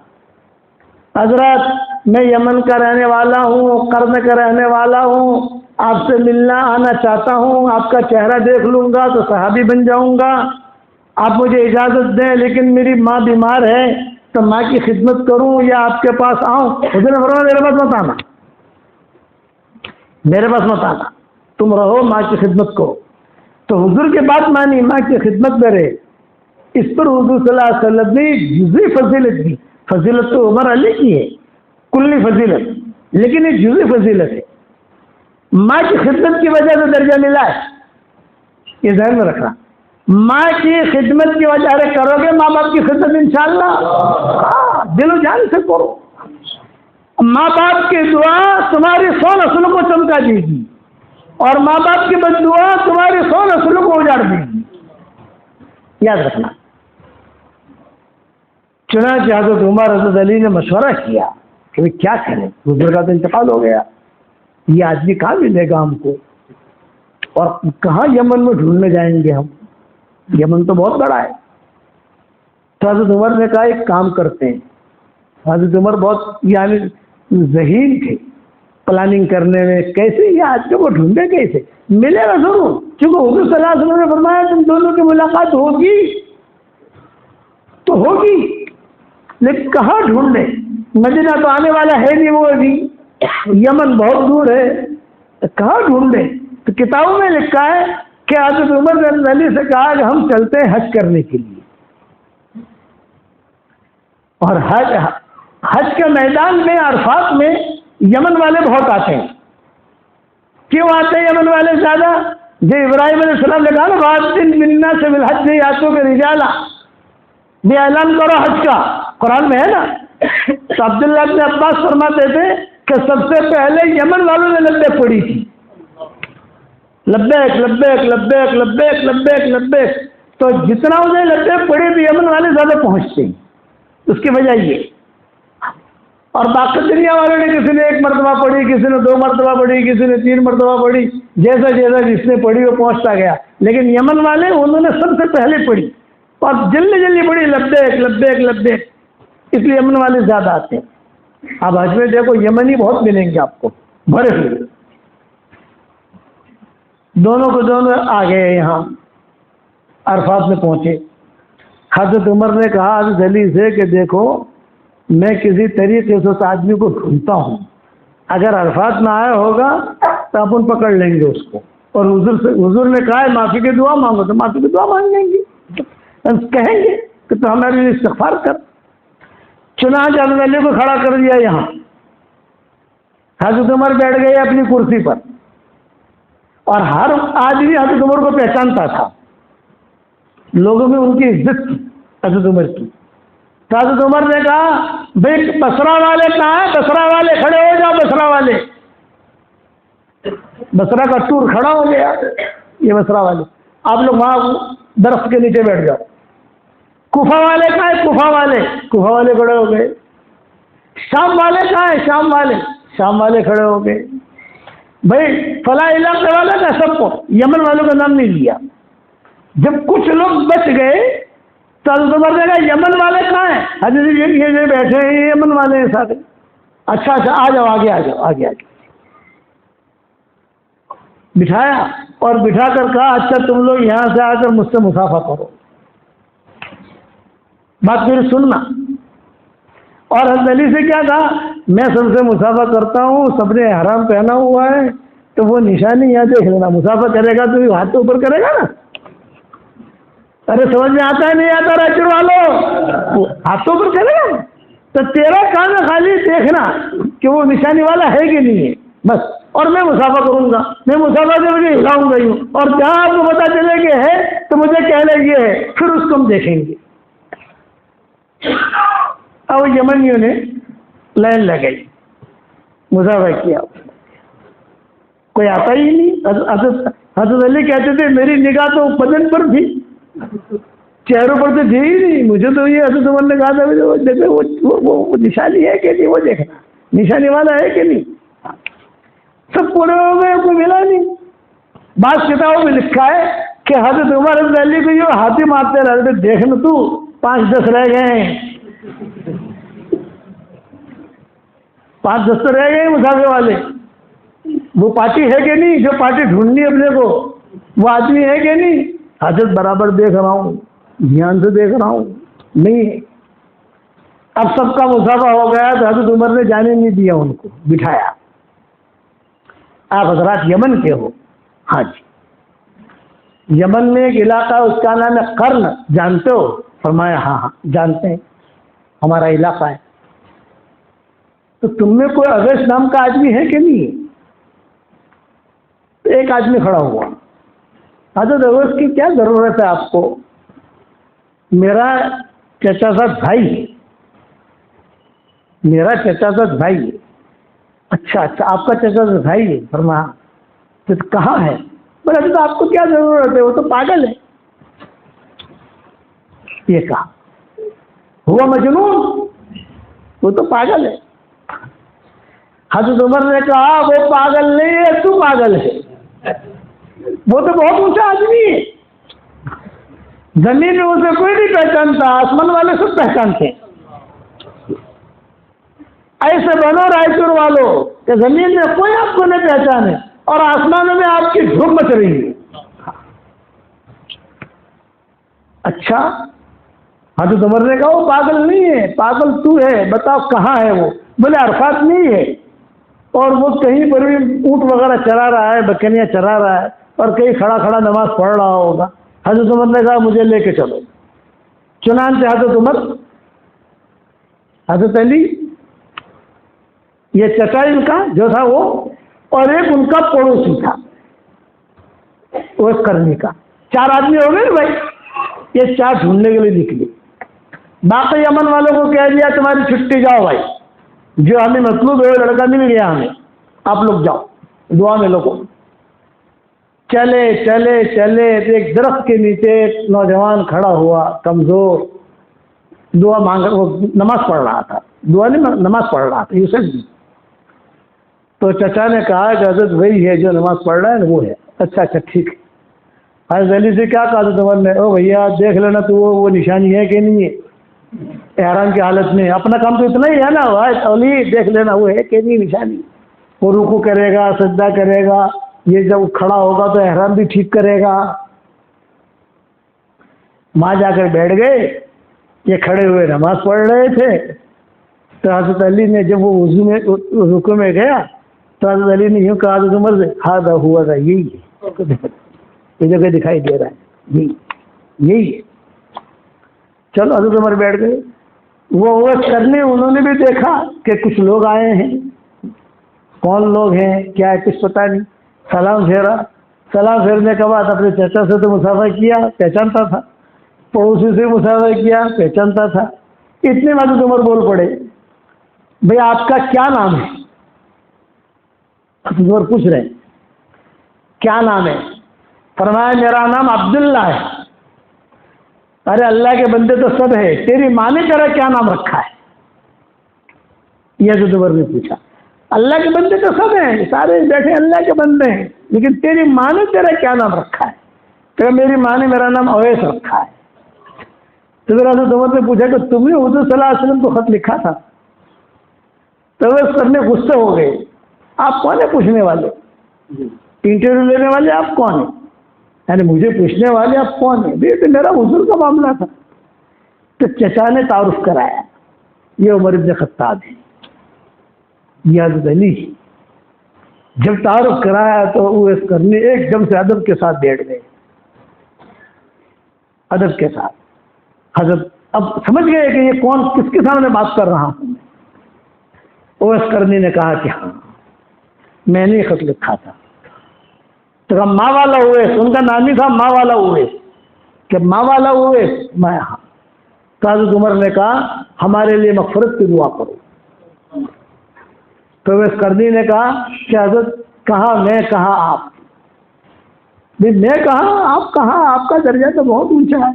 حضرت میں یمن کا رہنے والا ہوں، قرن کا رہنے والا ہوں، آپ سے ملنا آنا چاہتا ہوں، آپ کا چہرہ دیکھ لوں گا تو صحابی بن جاؤں گا، آپ مجھے اجازت دیں. لیکن میری ماں بیمار ہے تو ماں کی خدمت کروں یا آپ کے پاس آؤں؟ حضور نے فرمایا میرے پاس مت آنا، میرے پاس مت آنا، تم رہو ماں کی خدمت کو. تو حضور کی بات مانی، ماں کی خدمت میں رہے. اس پر حضور صلی اللہ علیہ وسلم نے جزوی فضیلت دی. فضیلت تو عمر علی کی ہے، کلی فضیلت، لیکن یہ جزوی فضیلت ہے. ماں کی خدمت کی وجہ سے درجہ ملا ہے، یہ ذہن میں رکھنا. ماں کی خدمت کی وجہ سے کرو گے ماں باپ کی خدمت انشاءاللہ دل و جان سے کرو. ماں باپ کی دعا تمہاری 100 نسلوں کو چمکا دے گی اور ماں باپ کی بد دعا تمہاری 100 نسلوں کو اجاڑ دے گی، یاد رکھنا. چنانچہ حضرت عمر، حضرت علی نے مشورہ کیا کہ کیا کریں، حضور کا تو انتقال ہو گیا، یہ آدمی کہاں ملے گا ہم کو اور کہاں یمن میں ڈھونڈنے جائیں گے ہم، یمن تو بہت بڑا ہے. تو حضرت عمر نے کہا ایک کام کرتے ہیں. حضرت عمر بہت یعنی ذہین تھے پلاننگ کرنے میں، کیسے یہ آدمی کو ڈھونڈے، کیسے ملے گا ضرور، کیونکہ حضور صلی اللہ علیہ وسلم نے فرمایا تم دونوں کی ملاقات ہوگی تو ہوگی، لیکن کہاں ڈھونڈے؟ مدینہ تو آنے والا ہے نہیں، وہ ابھی یمن بہت دور ہے، کہاں ڈھونڈے؟ تو کتابوں میں لکھا ہے کہ حضرت عمر نے علی سے کہا کہ ہم چلتے ہیں حج کرنے کے لیے. اور حج کے میدان میں عرفات میں یمن والے بہت آتے ہیں. کیوں آتے ہیں یمن والے زیادہ؟ جو ابراہیم علیہ السلام نے کہا نا بعد دن ملنا سے بالحج یاتوں کے رجالا، یہ اعلان کرو حج کا، قرآن میں ہے نا. تو عبداللہ ابن عباس فرماتے تھے کہ سب سے پہلے یمن والوں نے لبیک پڑھی تھی، لبیک لبیک لبیک لبیک لبیک لبیک. تو جتنا انہیں لبیک پڑھی تو یمن والے زیادہ پہنچتے ہیں، اس کی وجہ یہ. اور باقی دنیا والوں نے کسی نے 1 مرتبہ پڑھی، کسی نے 2 مرتبہ پڑھی، کسی نے 3 مرتبہ پڑھی، جیسا جس نے پڑھی وہ پہنچتا گیا. لیکن یمن والے انہوں نے سب سے پہلے پڑھی اور جلدی جلدی پڑھی لبیک لبیک لبیک، اس لیے یمن والے زیادہ آتے ہیں. اب حج میں دیکھو یمنی بہت ملیں گے آپ کو، بھرے ہوئے. دونوں کو دونوں آ گئے، یہاں عرفات میں پہنچے۔ حضرت عمر نے کہا حضرت علی سے کہ دیکھو میں کسی طریقے سے اس آدمی کو ڈھونڈتا ہوں، اگر عرفات میں آیا ہوگا تو اپن پکڑ لیں گے اس کو، اور حضور نے کہا ہے معافی کی دعا مانگو، تو معافی کی دعا مانگ لیں گے، کہیں گے کہ تو ہمارے لیے استغفار کر۔ چنانچہ حضرت علی کو کھڑا کر دیا یہاں، حضرت عمر بیٹھ گئے اپنی کرسی پر، اور ہر آدمی حضرت عمر کو پہچانتا تھا، لوگوں میں ان کی عزت تھی حضرت عمر کی۔ تو حضرت عمر نے کہا بھائی بصرہ والے کہاں ہیں؟ بصرہ والے کھڑے ہو جاؤ، بصرہ والے۔ بصرہ کا ٹور کھڑا ہو گیا، یہ بصرہ والے، آپ لوگ وہاں درخت کے نیچے بیٹھ جاؤ۔ کوفہ والے کہاں ہیں؟ کوفہ والے، کوفہ والے کھڑے ہو گئے۔ شام والے کہاں ہیں؟ شام والے، شام والے کھڑے ہو گئے۔ بھائی فلاں علاقے والا کا سب کو، یمن والوں کا نام نہیں لیا۔ جب کچھ لوگ بچ گئے تو حضرت عمر نے کہا یمن والے کہاں ہیں؟ حضرت یہ بیٹھے ہیں، یمن والے ہیں سارے۔ اچھا آ جاؤ، آگے آ جاؤ، آگے آگے بٹھایا، اور بٹھا کر کہا اچھا تم لوگ یہاں سے آ کر مجھ سے مسافہ کرو، بات میری سننا۔ اور حضرت علی سے کیا کہا؟ میں سب سے مسافہ کرتا ہوں، سب نے احرام پہنا ہوا ہے، تو وہ نشانی یہاں دیکھ لینا، مسافہ کرے گا تو ہاتھ اوپر کرے گا نا۔ ارے سمجھ میں آتا ہے نہیں آتا راجر والو؟ ہاتھوں پر کرے گا، تو تیرا کام ہے خالی دیکھنا کہ وہ نشانی والا ہے کہ نہیں ہے، بس۔ اور میں مسافہ کروں گا، میں مسافہ سے مجھے ہلاؤں گا ہوں، اور جہاں آپ کو پتا چلے کہ ہے تو مجھے کہہ لیں یہ ہے، پھر اس کو ہم دیکھیں گے۔ اب یمنیوں نے لائن لگائی، مسافہ کیا، کوئی آتا ہی نہیں۔ حضرت علی کہتے تھے میری نگاہ تو بدن پر تھی، چہروں پر تو تھی ہی نہیں، مجھے تو یہ حضرت عمر نے کہا تھا وہ نشانی ہے کہ نہیں، وہ دیکھنا نشانی والا ہے کہ نہیں۔ سب پورے ہو گئے، کوئی ملا نہیں۔ بعض کتابوں میں لکھا ہے کہ حضرت عمر حضرت علی کو یہ ہاتھی مارتے رہتے، دیکھنا تو 5-10 رہ گئے ہیں، 5-10 تو رہ گئے مسافر والے۔ وہ پارٹی ہے کہ نہیں جو پارٹی ڈھونڈنی ہے اپنے کو، وہ آدمی ہے کہ نہیں؟ حضرت برابر دیکھ رہا ہوں، دھیان سے دیکھ رہا ہوں، نہیں ہے۔ اب سب کا مسافہ ہو گیا تو حضرت عمر نے جانے نہیں دیا، ان کو بٹھایا۔ آپ حضرات یمن کے ہو؟ ہاں جی۔ یمن میں ایک علاقہ اس کا نام ہے قرن، جانتے ہو؟ فرمایا ہاں ہاں جانتے ہیں، ہمارا علاقہ ہے۔ تو تم میں کوئی اویس نام کا آدمی ہے کہ نہیں؟ تو ایک آدمی کھڑا ہوا، حضرت اویس کی کیا ضرورت ہے آپ کو؟ میرا چچا زاد بھائی ہے، میرا چچا زاد بھائی ہے۔ اچھا آپ کا چچا زاد بھائی ہے؟ فرمایا تو کہاں ہے؟ بولے تو آپ کو کیا ضرورت ہے، وہ تو پاگل ہے۔ یہ کہا ہوا مجنون، وہ تو پاگل ہے۔ حضرت عمر نے کہا وہ پاگل نہیں ہے، تو پاگل ہے، وہ تو بہت اونچا آدمی ہے، زمین میں اسے کوئی نہیں پہچانتا، آسمان والے سب پہچانتے ہیں۔ ایسے بنو رائچور والوں کہ زمین میں کوئی آپ کو نہیں پہچانے اور آسمانوں میں آپ کی دھوم مچ رہی ہے۔ اچھا حضرت عمر نے کہا وہ پاگل نہیں ہے، پاگل تو ہے، بتاؤ کہاں ہے وہ؟ بولے عرفات نہیں ہے، اور وہ کہیں پر بھی اونٹ وغیرہ چرا رہا ہے، بکریاں چرا رہا ہے، اور کہیں کھڑا کھڑا نماز پڑھ رہا ہوگا۔ حضرت عمر نے کہا مجھے لے کے چلو۔ چنانچہ حضرت عمر، حضرت علی، یہ چچا ان کا جو تھا وہ، اور ایک ان کا پڑوسی تھا وہ کرنی کا، 4 آدمی ہو گئے بھائی، یہ 4 ڈھونڈنے کے لیے نکلے۔ باقی یمن والوں کو کہہ دیا تمہاری چھٹی، جاؤ بھائی، جو ہمیں مطلوب ہے وہ لڑکا مل گیا ہمیں، آپ لوگ جاؤ دعا میں لوگوں۔ چلے چلے چلے، ایک درخت کے نیچے ایک نوجوان کھڑا ہوا، کمزور، دعا مانگ، وہ نماز پڑھ رہا تھا، دعا نہیں نماز پڑھ رہا تھا یوسف جی۔ تو چچا نے کہا کہ حضرت وہی ہے جو نماز پڑھ رہا ہے، وہ ہے۔ اچھا ٹھیک ہے۔ حضرت علی سے کیا کہا حضرت عمر نے؟ او بھیا دیکھ لینا تو وہ نشانی ہے کہ نہیں ہے احرام کی حالت میں، اپنا کام تو اتنا ہی ہے نا، علی دیکھ لینا وہ ہے کہ نہیں نشانی۔ وہ رکوع کرے گا، سجدہ کرے گا، یہ جب کھڑا ہوگا تو احرام بھی ٹھیک کرے گا. وہاں جا کر بیٹھ گئے, یہ کھڑے ہوئے نماز پڑھ رہے تھے. تو حضرت علی نے جب وہ وضو میں رکوع میں گیا تو حضرت علی نے یوں کہا حضرت عمر سے, ہاں ہوا تھا یہی ہے, یہ جگہ دکھائی دے رہا ہے, یہی ہے. چلو حضرت عمر بیٹھ گئے. وہ عورت کرنے انہوں نے بھی دیکھا کہ کچھ لوگ آئے ہیں, کون لوگ ہیں کیا ہے کچھ پتہ نہیں. سلام پھیرا, سلام پھیرنے کے بعد اپنے چچا سے تو مسافہ کیا, پہچانتا تھا. پڑوسی سے مسافہ کیا, پہچانتا تھا. اتنے میں حضرت عمر بول پڑے, بھئی آپ کا کیا نام ہے؟ حضرت عمر پوچھ رہے ہیں کیا نام ہے؟ فرمایا میرا نام عبداللہ ہے. ارے اللہ کے بندے تو سب ہے, تیری ماں نے تیرا کیا نام رکھا ہے؟ یہ حضرت عمر نے پوچھا. اللہ کے بندے تو سب ہیں, سارے بیٹھے اللہ کے بندے ہیں, لیکن تیری ماں نے تیرا کیا نام رکھا ہے؟ کہ میری ماں نے میرا نام اویس رکھا ہے. تو پھر حضرت عمر نے پوچھا کہ تم نے حضور صلی اللہ علیہ وسلم کو خط لکھا تھا؟ تو اویس کرنے غصے ہو گئے, آپ کون ہیں پوچھنے والے؟ انٹرویو لینے والے آپ کون ہیں؟ یعنی مجھے پوچھنے والے آپ کون ہیں؟ یہ تو میرا حضور کا معاملہ تھا. تو چچا نے تعارف کرایا, یہ عمر بن خطاب ہے, یہ حضرت علی. جب تعارف کرایا تو اویس کرنے ایک دم سے ادب کے ساتھ بیٹھ گئے, ادب کے ساتھ. حضرت اب سمجھ گئے کہ یہ کون کس کے سامنے بات کر رہا ہوں. اویس کرنی نے کہا کہ ہاں میں نے خط لکھا تھا. تو کہا ماں والا اویس, ان کا نام ہی تھا ماں والا اویس, کہ ماں والا اویس میں ہاں. تو حضرت عمر نے کہا ہمارے لیے مغفرت کی دعا کرو. تو اویس کرنی نے کہا کہ حضرت کہا میں کہا آپ, میں کہا آپ کہا, آپ کا درجہ تو بہت اونچا ہے.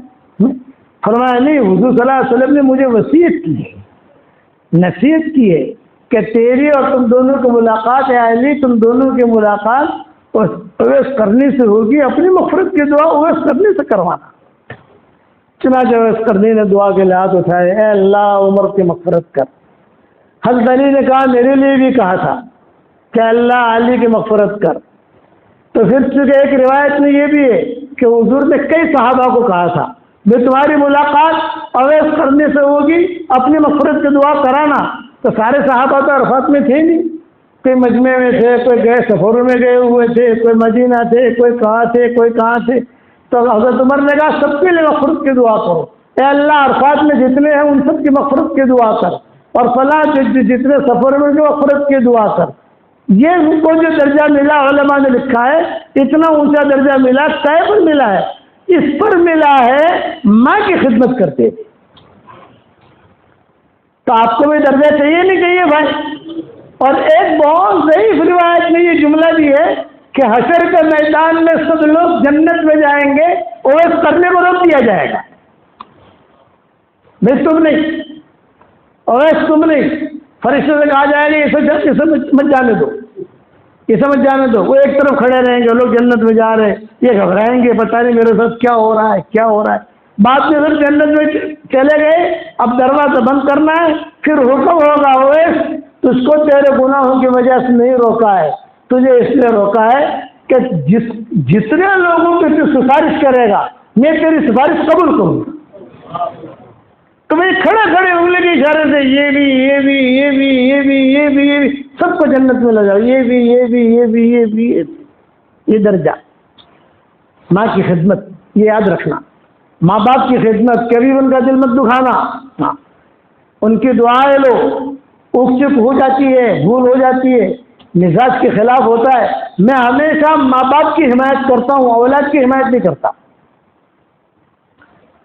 فرمایا نہیں, حضور صلی اللہ علیہ وسلم نے مجھے وصیت کی ہے, نصیحت کی ہے کہ تیری اور تم دونوں کی ملاقات, اے علی تم دونوں کی ملاقات اویس کرنی سے ہوگی, اپنی مغفرت کی دعا اویس کرنی سے کروانا. چنانچہ اویس کرنی نے دعا کے ہاتھ اٹھائے, اے اللہ عمر کی مغفرت کر. حضرت علی نے کہا میرے لیے بھی کہا تھا کہ اللہ علی کی مغفرت کر. تو پھر چونکہ ایک روایت میں یہ بھی ہے کہ حضور نے کئی صحابہ کو کہا تھا میں تمہاری ملاقات اویس کرنے سے ہوگی, اپنی مغفرت کی دعا کرانا. تو سارے صحابہ تو عرفات میں تھے نہیں, کوئی مجمع میں تھے, کوئی گئے سفروں میں گئے ہوئے تھے, کوئی مدینہ تھے, کوئی کہاں تھے, کوئی کہاں تھے. تو حضرت عمر نے کہا سب کے لیے مغفرت کی دعا کرو, اے اللہ عرفات میں جتنے ہیں ان سب کی مغفرت کی دعا کر, اور فلاں جتنے سفر میں جو مغفرت کی دعا کر. یہ ان کو جو درجہ ملا علماء نے لکھا ہے, اتنا اونچا درجہ ملا, کئے پر ملا ہے؟ اس پر ملا ہے ماں کی خدمت کرتے تھے. تو آپ کو بھی درجہ چاہیے نہیں چاہیے بھائی؟ اور ایک بہت ضعیف روایت میں یہ جملہ بھی ہے کہ حشر کے میدان میں سب لوگ جنت میں جائیں گے, اویس کرنے کو روک دیا جائے گا, بھائی تم نہیں, اویس تم نہیں. فرشتوں سے کہا جائے گا اسے مت جانے دو, اسے مت جانے دو. وہ ایک طرف کھڑے رہیں گے, لوگ جنت میں جا رہے ہیں, یہ گھبرائیں گے, پتہ نہیں میرے ساتھ کیا ہو رہا ہے, کیا ہو رہا ہے. بعد میں پھر جنت میں چلے گئے, اب دروازہ بند کرنا ہے, پھر حکم ہوگا اویس تجھ کو تیرے گناہوں کی وجہ سے نہیں روکا ہے, تجھے اس لیے روکا ہے کہ جتنے لوگوں کی تو سفارش کرے گا میں تیری سفارش قبول کروں گا. تو میں کھڑے کھڑے انگلی کے اشارے سے یہ بھی یہ بھی یہ بھی یہ بھی یہ بھی یہ بھی سب کو جنت میں لے جاؤ, یہ بھی یہ بھی یہ بھی یہ بھی یہ درجہ. ماں کی خدمت یہ یاد رکھنا, ماں باپ کی خدمت, کبھی ان کا دل مت دکھانا. ہاں ان کی دعائیں لو, اک چپ ہو جاتی ہے, بھول ہو جاتی ہے, مزاج کے خلاف ہوتا ہے. میں ہمیشہ ماں باپ کی حمایت کرتا ہوں, اولاد کی حمایت نہیں کرتا,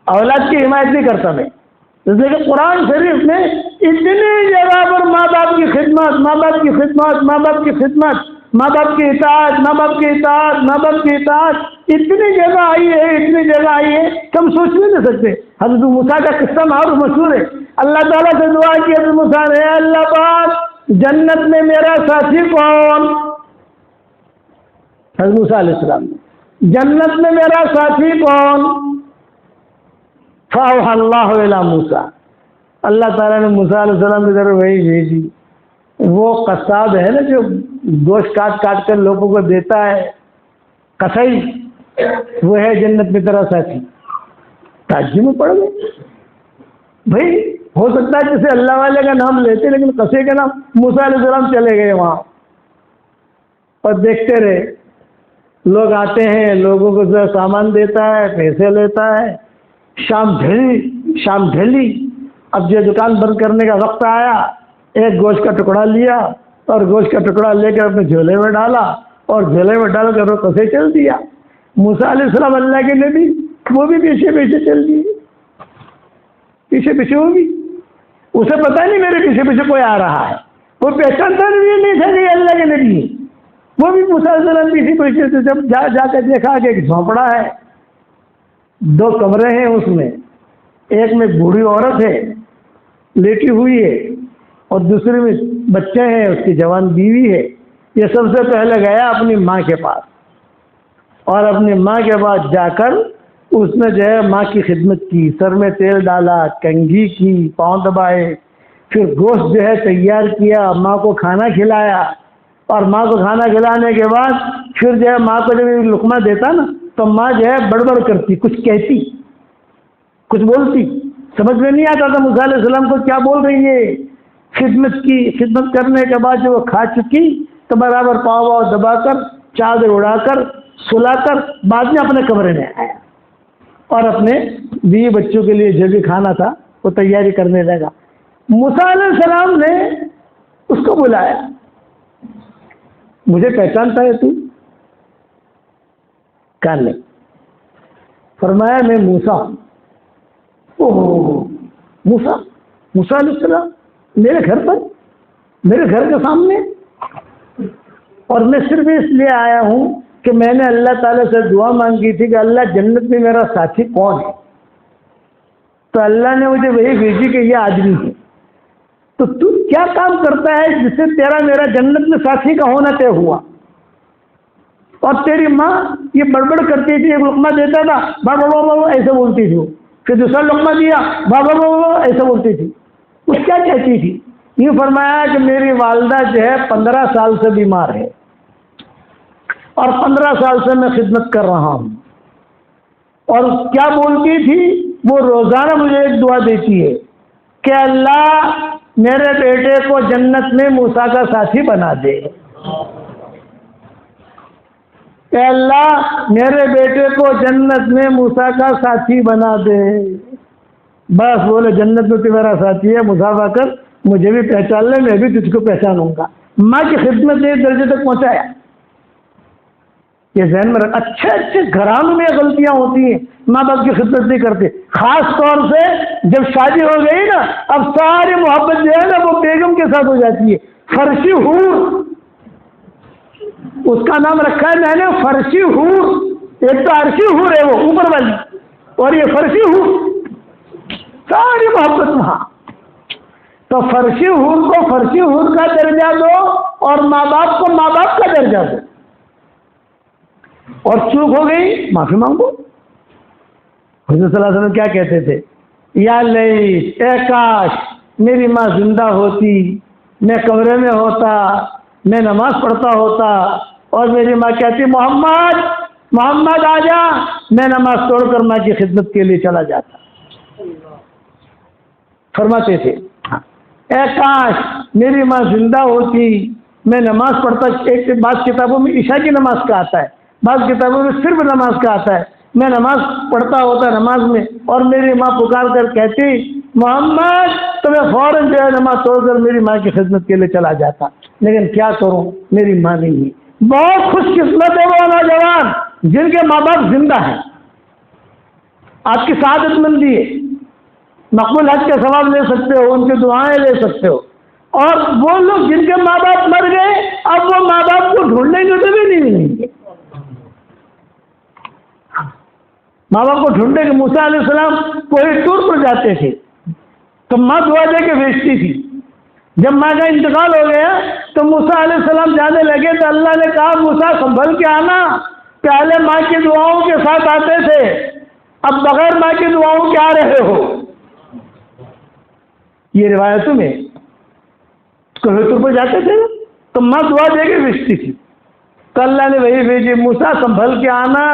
اولاد کی حمایت نہیں کرتا میں. جیسے کہ قرآن شریف میں اتنی جگہ پر ماں باپ کی خدمت, ماں باپ کی خدمت, ماں باپ کی خدمت, ماں باپ کی اطاعت, ماں باپ کی اطاعت, ماں باپ کی اطاعت, اتنی جگہ آئی ہے, اتنی جگہ آئی ہے کہ ہم سوچ نہیں سکتے. حضرت موسیٰ کا قصہ معروف مشہور ہے. اللہ تعالیٰ سے دعا کی حضرت موسیٰ نے, اللہ پاک جنت میں میرا ساتھی کون؟ حضرت موسیٰ علیہ السلام نے, جنت میں میرا ساتھی کون؟ فَأَوْحَى اللَّهُ إِلَىٰ مُوسَىٰ, اللہ تعالیٰ نے موسیٰ علیہ السلام کی طرف وحی بھیجی وہ قصاب ہے نا جو گوشت کاٹ کاٹ کر لوگوں کو دیتا ہے، قصائی، وہ ہے جنت میں تیرا ساتھی۔ تعجب میں پڑ گئے بھائی، ہو سکتا ہے جیسے اللہ والے کا نام لیتے لیکن قصے کا نام، موسیٰ علیہ السلام چلے گئے وہاں اور دیکھتے رہے، لوگ آتے ہیں، لوگوں کو جو سامان دیتا ہے، پیسے لیتا ہے۔ شام ڈھلی، اب جو دکان بند کرنے کا وقت آیا، ایک گوشت کا ٹکڑا لیا اور گوشت کا ٹکڑا لے کر اپنے جھولے میں ڈالا اور جھولے میں ڈال کر وہ قصے چل دیا۔ موسیٰ علیہ السلام اللہ کے نبی، وہ بھی پیچھے پیچھے چل دیے، پیچھے پیچھے ہوگی، اسے پتا نہیں میرے پیچھے پیچھے کوئی آ رہا ہے، وہ پہچانتا نہیں تھا کہ اللہ کے نبی ہے۔ وہ بھی موسیٰ علیہ السلام پیچھے پیچھے سے جب جا کر دیکھا کہ ایک جھونپڑا ہے، 2 کمرے ہیں، اس میں ایک میں بوڑھی عورت ہے لیٹی ہوئی ہے اور دوسرے میں بچے ہیں، اس کی جوان بیوی ہے۔ یہ سب سے پہلے گیا اپنی ماں کے پاس اور اپنی ماں کے پاس جا کر اس نے جو ہے ماں کی خدمت کی، سر میں تیل ڈالا، کنگھی کی، پاؤں دبائے، پھر گوشت جو ہے تیار کیا، ماں کو کھانا کھلایا، اور ماں کو کھانا کھلانے کے بعد پھر جو ہے ماں کو جب لقمہ دیتا نا تو ماں جو ہے بڑبڑ کرتی، کچھ کہتی، کچھ بولتی، سمجھ میں نہیں آتا تھا موسیٰ علیہ السلام کو کیا بول رہی ہے۔ خدمت کرنے کے بعد جو وہ کھا چکی تو برابر پاؤں دبا کر، چادر اڑا کر، سلا کر بعد میں اپنے کمرے میں آیا اور اپنے بیوی بچوں کے لیے جو بھی کھانا تھا وہ تیاری کرنے لگا۔ موسیٰ علیہ السلام نے اس کو بلایا، مجھے پہچانتا ہے تو؟ کہا نہیں۔ فرمایا میں موسیٰ ہوں۔ موسیٰ علیہ السلام میرے گھر پر، میرے گھر کے سامنے، اور میں صرف اس لیے آیا ہوں کہ میں نے اللہ تعالیٰ سے دعا مانگی تھی کہ اللہ جنت میں میرا ساتھی کون ہے، تو اللہ نے مجھے وہی بھیجی کہ یہ آدمی ہے۔ تو تو کیا کام کرتا ہے جس سے تیرا میرا جنت میں ساتھی کا ہونا طے ہوا؟ اور تیری ماں یہ بڑبڑ کرتی تھی، ایک لقمہ دیتا تھا بڑبڑ ایسے بولتی تھی، پھر دوسرا لقمہ دیا بڑبڑ ایسے بولتی تھی، اس کیا کہتی تھی؟ یہ فرمایا کہ میری والدہ جو ہے 15 سال سے بیمار ہے اور 15 سال سے میں خدمت کر رہا ہوں، اور کیا بولتی تھی؟ وہ روزانہ مجھے ایک دعا دیتی ہے کہ اللہ میرے بیٹے کو جنت میں موسیٰ کا ساتھی بنا دے، کہ اللہ میرے بیٹے کو جنت میں موسیٰ کا ساتھی بنا دے۔ بس بولے جنت میں تو میرا ساتھی ہے، مسافہ کر، مجھے بھی پہچان لے، میں بھی تجھ کو پہچانوں گا۔ ماں کی خدمت نے اس درجے تک پہنچایا۔ یہ ذہن میں رکھ، اچھے گھرانوں میں غلطیاں ہوتی ہیں، ماں باپ کی خدمت نہیں کرتے، خاص طور سے جب شادی ہو گئی نا، اب ساری محبت جو ہے نا وہ بیگم کے ساتھ ہو جاتی ہے۔ فرشی حور، اس کا نام رکھا ہے میں نے فرشی حور۔ ایک تو عرشی حور ہے وہ اوپر والی، اور یہ فرشی حور، ساری محبت وہاں۔ تو فرشی حور کو فرشی حور کا درجہ دو اور ماں باپ کو ماں باپ کا درجہ دو، اور چوک ہو گئی معافی مانگو۔ حضور صلی اللہ علیہ وسلم کیا کہتے تھے؟ یا لیت، اے کاش میری ماں زندہ ہوتی، میں کمرے میں ہوتا، میں نماز پڑھتا ہوتا اور میری ماں کہتی محمد آ جا، میں نماز توڑ کر ماں کی خدمت کے لیے چلا جاتا۔ فرماتے تھے اے کاش میری ماں زندہ ہوتی، میں نماز پڑھتا۔ ایک بعض کتابوں میں عشاء کی نماز کا آتا ہے، بعض کتابوں میں صرف نماز کا آتا ہے۔ میں نماز پڑھتا ہوتا نماز میں، اور میری ماں پکار کر کہتی محمد، تو میں فوراً جو ہے نماز توڑ کر میری ماں کی خدمت کے لیے چلا جاتا۔ لیکن کیا کروں، میری ماں نہیں ہے۔ بہت خوش قسمت ہے وہ نوجوان جن کے ماں باپ زندہ ہیں۔ آپ کی سعادت مندی ہے، مقبول حج کا ثواب لے سکتے ہو، ان کی دعائیں لے سکتے ہو۔ اور وہ لوگ جن کے ماں باپ مر گئے، اب وہ ماں باپ کو ڈھونڈنے کے تو بھی نہیں ملیں گے۔ ماں باپ کو ڈھونڈنے کے موسیٰ علیہ السلام کوئی ٹور پر جاتے تھے تو ماں دعا دے کے بھیجتی تھی۔ جب ماں کا انتقال ہو گیا تو موسیٰ علیہ السلام جانے لگے تو اللہ نے کہا موسیٰ سنبھل کے آنا، پہلے ماں کی دعاؤں کے ساتھ آتے تھے، اب بغیر ماں کی دعاؤں کے آ رہے ہو۔ یہ روایتوں میں کوہ پر جاتے تھے تو ماں دعا دے کے بھیجتی تھی. تو اللہ نے وہی بھیجی، موسیٰ سنبھل کے آنا،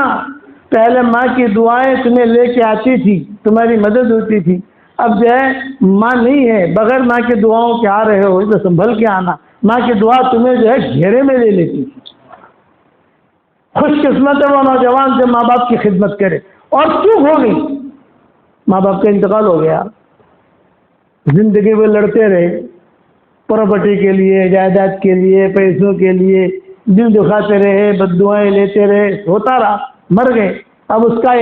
پہلے ماں کی دعائیں تمہیں لے کے آتی تھی، تمہاری مدد ہوتی تھی. اب جو ہے ماں نہیں ہے، بغیر ماں کی دعاؤں کے آ رہے ہو تو سنبھل کے آنا. ماں کی دعا تمہیں جو ہے گھیرے میں لے لیتی تھی. خوش قسمت ہے وہ نوجوان جو ماں باپ کی خدمت کرے. اور کیوں ہو گئی؟ ماں باپ کا انتقال ہو گیا، زندگی میں لڑتے رہے، پراپرٹی کے لیے، جائیداد کے لیے، پیسوں کے لیے دل دکھاتے رہے، بد دعائیں لیتے رہے، ہوتا رہا، مر گئے. اب اس کا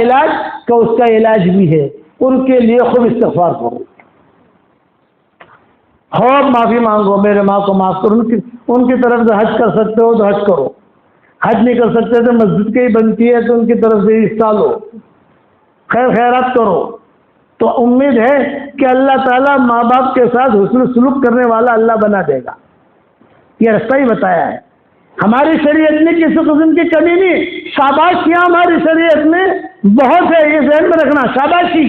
علاج بھی ہے. ان کے لیے خوب استغفار کرو، خوب معافی مانگو، میرے ماں کو معاف کرو. ان کی طرف سے حج کر سکتے ہو تو حج کرو، حج نہیں کر سکتے تو مسجد کی بنتی ہے تو ان کی طرف سے حصہ لو، خیر خیرات کرو. تو امید ہے کہ اللہ تعالیٰ ماں باپ کے ساتھ حسن سلوک کرنے والا اللہ بنا دے گا. یہ رستہ ہی بتایا ہے. ہماری شریعت میں کسی قسم کی کمی نہیں. شاباشیاں ہماری شریعت میں بہت ہے، یہ ذہن میں رکھنا. شاباشی،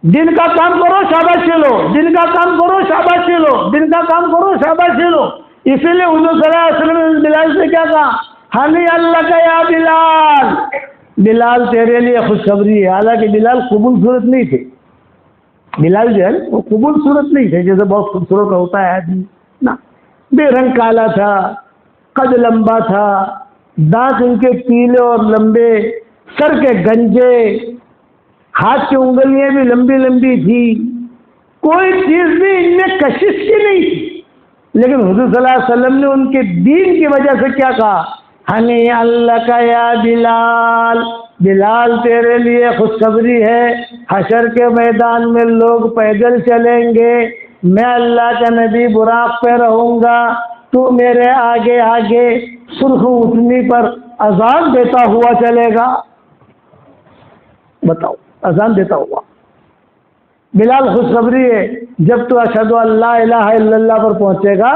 دن کا کام کرو شاباشی لو، دن کا کام کرو شاباشی لو، دن کا کام کرو شاباشی لو. اسی لیے حضور صلی اللہ علیہ وسلم نے بلال سے کیا کہا؟ ہنی اللہ کا یا بلال، بلال تیرے لیے خوشخبری ہے. حالانکہ بلال قبول صورت نہیں تھے. بلال جو ہے وہ قبول صورت نہیں تھے، جیسے بہت خوبصورت ہوتا ہے آدمی نا. بے رنگ کالا تھا، قد لمبا تھا، دانت ان کے پیلے اور لمبے، سر کے گنجے، ہاتھ کی انگلیاں بھی لمبی لمبی تھی، کوئی چیز بھی ان میں کشش کی نہیں تھی. لیکن حضور صلی اللہ علیہ وسلم نے ان کے دین کی وجہ سے کیا کہا؟ ہنی اللہ کا یا بلال، بلال تیرے لیے خوشخبری ہے، حشر کے میدان میں لوگ پیدل چلیں گے، میں اللہ کا نبی براق پہ رہوں گا، تو میرے آگے آگے سرخ اٹھنی پر اذان دیتا ہوا چلے گا. بتاؤ، اذان دیتا ہوا. بلال خوشخبری ہے، جب تو اشہد ان لا الہ الا اللہ پر پہنچے گا،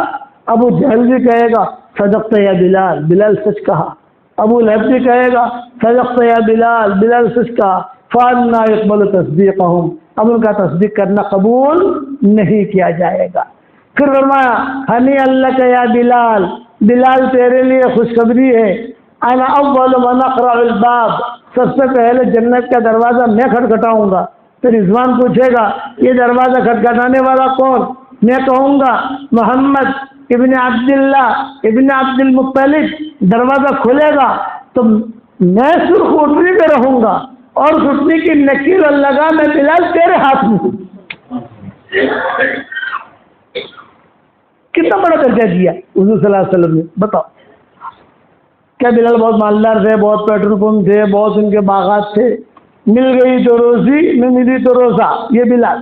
ابو جہل بھی کہے گا صدقت یا بلال، بلال سچ کہا. ابو لہب بھی کہے گا صدقت یا بلال، بلال سچ کہا. فانا يقبل تصدیقهم، اب ان کا تصدیق کرنا قبول نہیں کیا جائے گا. پھر فرمایا ہنی اللہ کا یا بلال، بلال تیرے لیے خوشخبری ہے، انا اول من اقرع الباب، سب سے پہلے جنت کا دروازہ میں کھٹکھٹاؤں گا. پھر رضوان پوچھے گا یہ دروازہ کھٹکھٹانے والا کون؟ میں کہوں گا محمد ابن عبداللہ ابن عبد المطلب. دروازہ کھلے گا تو میں سرخ اٹھنی پہ رہوں گا اور اٹھنی کی نکیل اور لگا میں بلال تیرے ہاتھ میں ہوں. کتنا بڑا درجہ دیا حضور صلی اللہ علیہ وسلم نے. بتاؤ، کیا بلال بہت مالدار تھے، بہت پیٹرول پمپ تھے، بہت ان کے باغات تھے، مل گئی تو روزی، نہ ملی تو روزہ؟ یہ بلال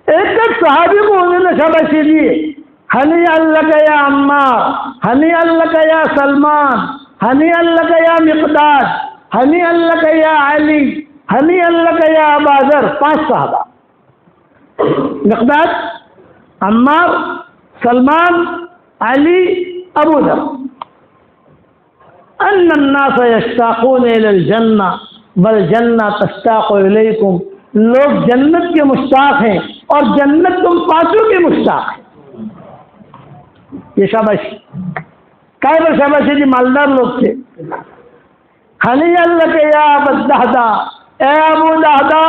ایک ایک صحابی کو انہوں نے شاباشی دی. ہنی اللہ کا یا عمار، ہنی اللہ کا یا سلمان، ہنی اللہ کا یا مقداد، ہنی اللہ کا یا علی، ہنی اللہ کا یا ابا ذر. 5 صحابہ، مقداد، عمار، سلمان، علی، ابو ذر. ان الناس یشتاقون الی الجنہ والجنہ تشتاق الیکم، لوگ جنت کے مشتاق ہیں اور جنت تم 5 کے مشتاق ہیں. یہ شاباشی کائے پر شاباشی جی؟ مالدار لوگ تھے. ہنی اللہ کے یا ابو الدہدہ، اے ابو دہدہ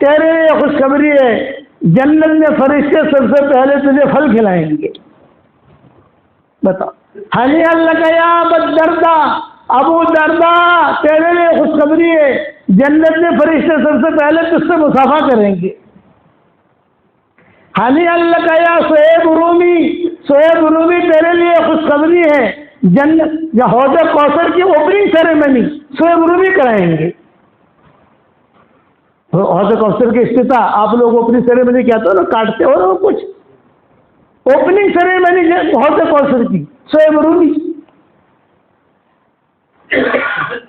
تیرے لیے خوشخبری ہے، جنت میں فرشتے سب سے پہلے تجھے پھل کھلائیں گے. بتاؤ. ہنی اللہ کا یا ابو الدردہ، ابو دردہ تیرے لیے خوشخبری ہے، جنت میں فرشتے سب سے پہلے تجھ سے مصافحہ کریں گے. ہنی اللہ کا یا صہیب رومی، صہیب رومی تیرے لیے خوشخبری ہے، جنت یا حوض کوثر کی اوپننگ سیریمنی صہیب رومی کرائیں گے. حوض کوثر کی افتتاح آپ لوگ اوپننگ سیریمنی کہتے ہو نا، کاٹتے ہو نا کچھ، اوپننگ سیریمنی حوض کوثر کی صہیب رومی.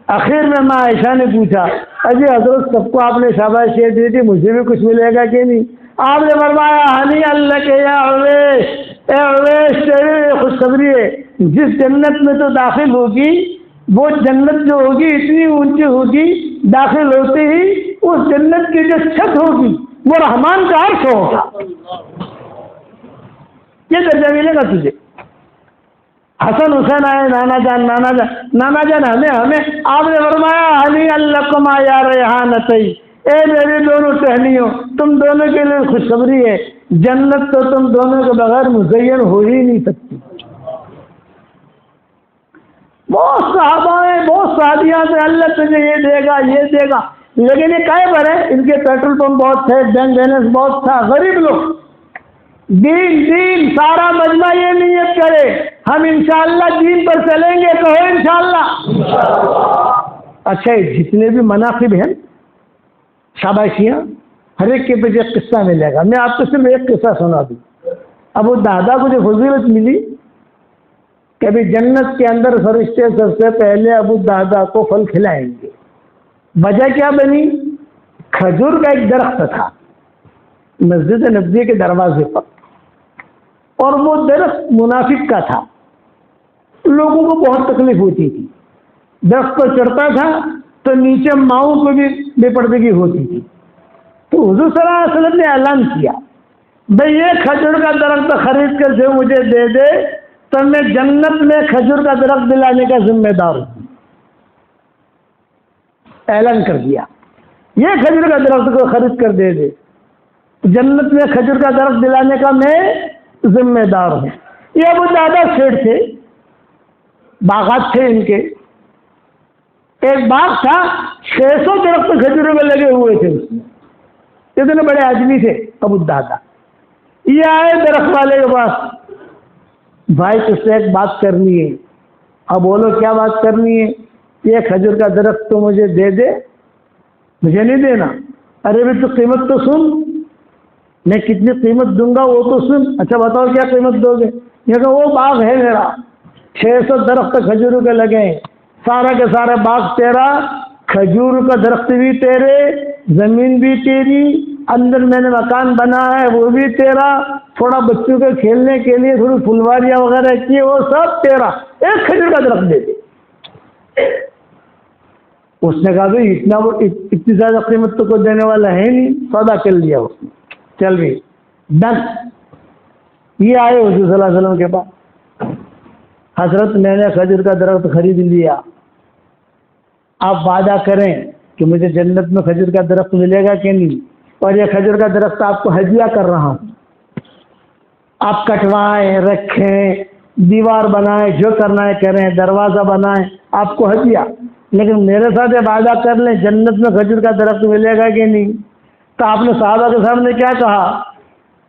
آخر میں ماں عائشہ نے پوچھا اجی حضرت سب کو آپ نے شاباشی دی تھی، مجھے بھی کچھ ملے گا کہ نہیں؟ آپ نے فرمایا ہنی اللہ کے یا اویش، اے اویش تیرے خوشخبری ہے، جس جنت میں تو داخل ہوگی وہ جنت جو ہوگی اتنی اونچی ہوگی، داخل ہوتے ہی اس جنت کی جو چھت ہوگی وہ رحمان کا عرش ہوگا. یہ درجہ ملے گا تجھے. حسن حسین آئے, نانا جان ہمیں آپ نے فرمایا ہنی لکما یا ریحانتی, اے میری دونوں ٹہنیوں, تم دونوں کے لیے خوشخبری ہے, جنت تو تم دونوں کے بغیر مزین ہو ہی نہیں سکتی. بہت صحابہ ہیں, بہت صحابیاں ہیں, اللہ تجھے یہ دے گا یہ دے گا, لیکن یہ کہے پر ہے ان کے پیٹرول پمپ بہت تھے, بینک بیلنس بہت تھا, غریب لوگ. دین سارا مجمع یہ نیت کرے ہم انشاءاللہ دین پر چلیں گے, کہو انشاءاللہ. اچھا جتنے بھی مناقب ہیں شاباشیاں, ہر ایک کے پیچھے ایک قصہ ملے گا. میں آپ کو صرف ایک قصہ سنا دوں. ابو دہدا کو جو فضیلت ملی کہ ابھی جنت کے اندر فرشتے سب سے پہلے ابو دہدا کو پھل کھلائیں گے. وجہ کیا بنی؟ کھجور کا ایک درخت تھا مسجد نبوی کے دروازے پر, اور وہ درخت منافق کا تھا. لوگوں کو بہت تکلیف ہوتی تھی, درخت پر چڑھتا تھا تو نیچے ماؤں کو بھی بے پردگی ہوتی تھی. تو حضور صلی اللہ علیہ وسلم نے اعلان کیا بھئی یہ کھجور کا درخت خرید کر جو مجھے دے دے تو میں جنت میں کھجور کا درخت دلانے کا ذمہ دار ہوں. اعلان کر دیا یہ کھجور کا درخت کو خرید کر دے دے, جنت میں کھجور کا درخت دلانے کا میں ذمہ دار ہوں. یہ ابو دہدا سیٹ تھے, باغات تھے ان کے. ایک باغ تھا 600 درخت کھجوروں میں لگے ہوئے تھے اس میں. اتنے بڑے آدمی تھے ابو دہدا. یہ آئے درخت والے کے پاس, بھائی تجھ سے ایک بات کرنی ہے. اب بولو کیا بات کرنی ہے؟ یہ کھجور کا درخت تو مجھے دے دے. مجھے نہیں دینا. ارے بھی تو قیمت تو سن, میں کتنی قیمت دوں گا وہ تو سن. اچھا بتاؤ کیا قیمت دو گے؟ یہ کہ وہ باغ ہے میرا, 600 درخت کھجور کے لگے ہیں, سارا کے سارا باغ تیرا, کھجور کا درخت بھی تیرے, زمین بھی تیری, اندر میں نے مکان بنا ہے وہ بھی تیرا, تھوڑا بچوں کے کھیلنے کے لیے تھوڑی پھلواریاں وغیرہ کی وہ سب تیرا, ایک کھجور کا درخت دے دے. اس نے کہا بھائی اتنی زیادہ قیمت تو کوئی دینے والا ہے نہیں. سودا کر لیا اس نے, چل بھی ڈن. یہ آئے حضور صلی اللہ علیہ وسلم کے پاس, حضرت میں نے کھجور کا درخت خرید لیا, آپ وعدہ کریں کہ مجھے جنت میں کھجور کا درخت ملے گا کہ نہیں, اور یہ کھجور کا درخت آپ کو ہدیہ کر رہا ہوں. آپ کٹوائیں, رکھیں, دیوار بنائیں, جو کرنا ہے کریں, دروازہ بنائیں, آپ کو ہدیہ. لیکن میرے ساتھ یہ وعدہ کر لیں جنت میں کھجور کا درخت ملے گا کہ نہیں. تو آپ نے صحابہ کے سامنے کیا کہا؟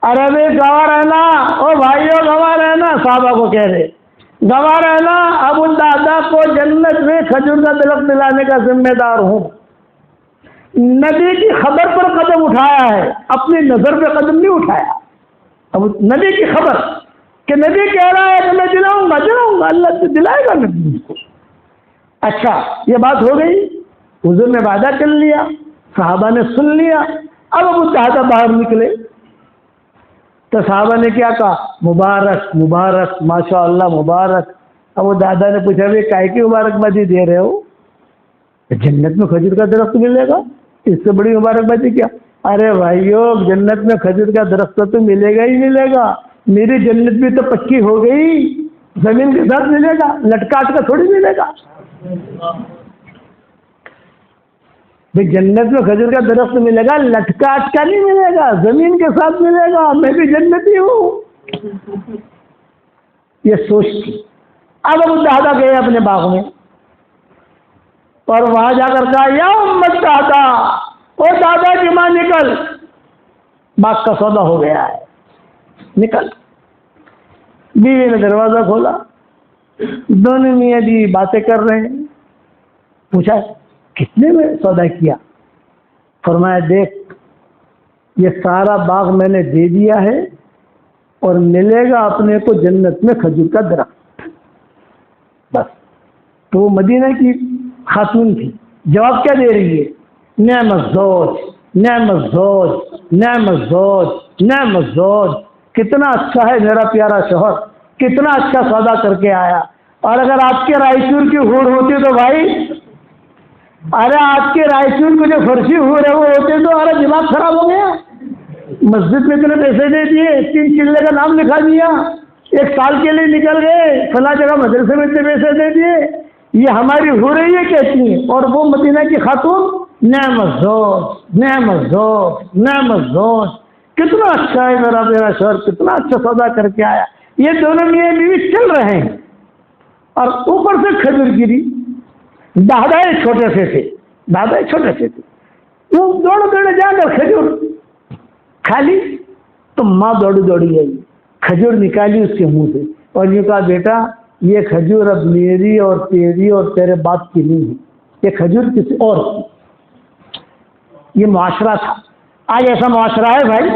ارے بھائی گواہ رہنا, او بھائیو گواہ رہنا. صحابہ کو کہہ رہے گواہ رہنا, ابو دہدا کو جنت میں کھجور کا درخت دلانے کا ذمہ دار ہوں. نبی کی خبر پر قدم اٹھایا ہے, اپنی نظر پہ قدم نہیں اٹھایا. اب نبی کی خبر کہ نبی کہہ رہا ہے کہ میں دلاؤں گا, اللہ سے دلائے گا نبی کو. اچھا یہ بات ہو گئی, حضور نے وعدہ کر لیا, صحابہ نے سن لیا. اب ابو دہدا باہر نکلے تو صحابہ نے کیا کہا؟ مبارک مبارک, ماشاء اللہ مبارک. ابو دہدا نے پوچھا بھائی کائے کی مبارکبادی دے رہے ہو؟ جنت میں کھجور کا درخت ملے گا, اس سے بڑی مبارکبادی کیا؟ ارے بھائیو جنت میں کھجور کا درخت تو ملے گا ہی ملے گا. میری جنت بھی تو پکی ہو گئی, زمین کے ساتھ ملے گا, لٹکاٹ کا تھوڑی ملے گا. بھائی جنت میں کھجور کا درخت ملے گا, لٹکاٹ کا نہیں ملے گا, زمین کے ساتھ ملے گا. میں بھی جنتی ہوں. یہ سوچ تھی. اب ابو دہدا گئے اپنے باغ میں اور وہاں جا کر کہا یا امت دادا, او دادا کی ماں نکل, باغ کا سودا ہو گیا ہے, نکل. بیوی نے دروازہ کھولا, دونوں میاں بیوی باتیں کر رہے ہیں. پوچھا کتنے میں سودا کیا؟ فرمایا دیکھ یہ سارا باغ میں نے دے دیا ہے اور ملے گا اپنے کو جنت میں کھجور کا درخت. بس. تو وہ مدینہ کی خاتون تھی, جواب کیا دے رہی ہے؟ نعم الزوج نعم الزوج نعم الزوج نعم الزوج. کتنا اچھا ہے میرا پیارا شوہر, کتنا اچھا سودا کر کے آیا. اور اگر آپ کے رائچور کی ہور ہوتی تو بھائی, ارے آپ کے رائچور کو جو فرشی ہو رہے وہ ہوتے تو ارے دماغ خراب ہو گیا. مسجد میں اتنے پیسے دے دیے، 3 چلے کا نام لکھا دیا، 1 سال کے لیے نکل گئے، فلاں جگہ مدرسے میں اتنے پیسے دے دیے، یہ ہماری ہو رہی ہے کہتی ہیں۔ اور وہ مدینہ کی خاتون نعم الزوج نعم الزوج نعم الزوج، کتنا اچھا ہے میرا شوہر، کتنا اچھا سودا کر کے آیا۔ یہ دونوں میاں بیوی چل رہے ہیں اور اوپر سے کھجور گری، دادائے چھوٹے سے تھے، وہ دوڑے جا کر کھجور کھا لی، تو ماں دوڑی آئی، کھجور نکالی اس کے منہ سے اور یہ کہا بیٹا یہ کھجور اب میری اور تیری اور تیرے باپ کی نہیں ہے، یہ کھجور کسی اور کی۔ یہ معاشرہ تھا۔ آج ایسا معاشرہ ہے بھائی؟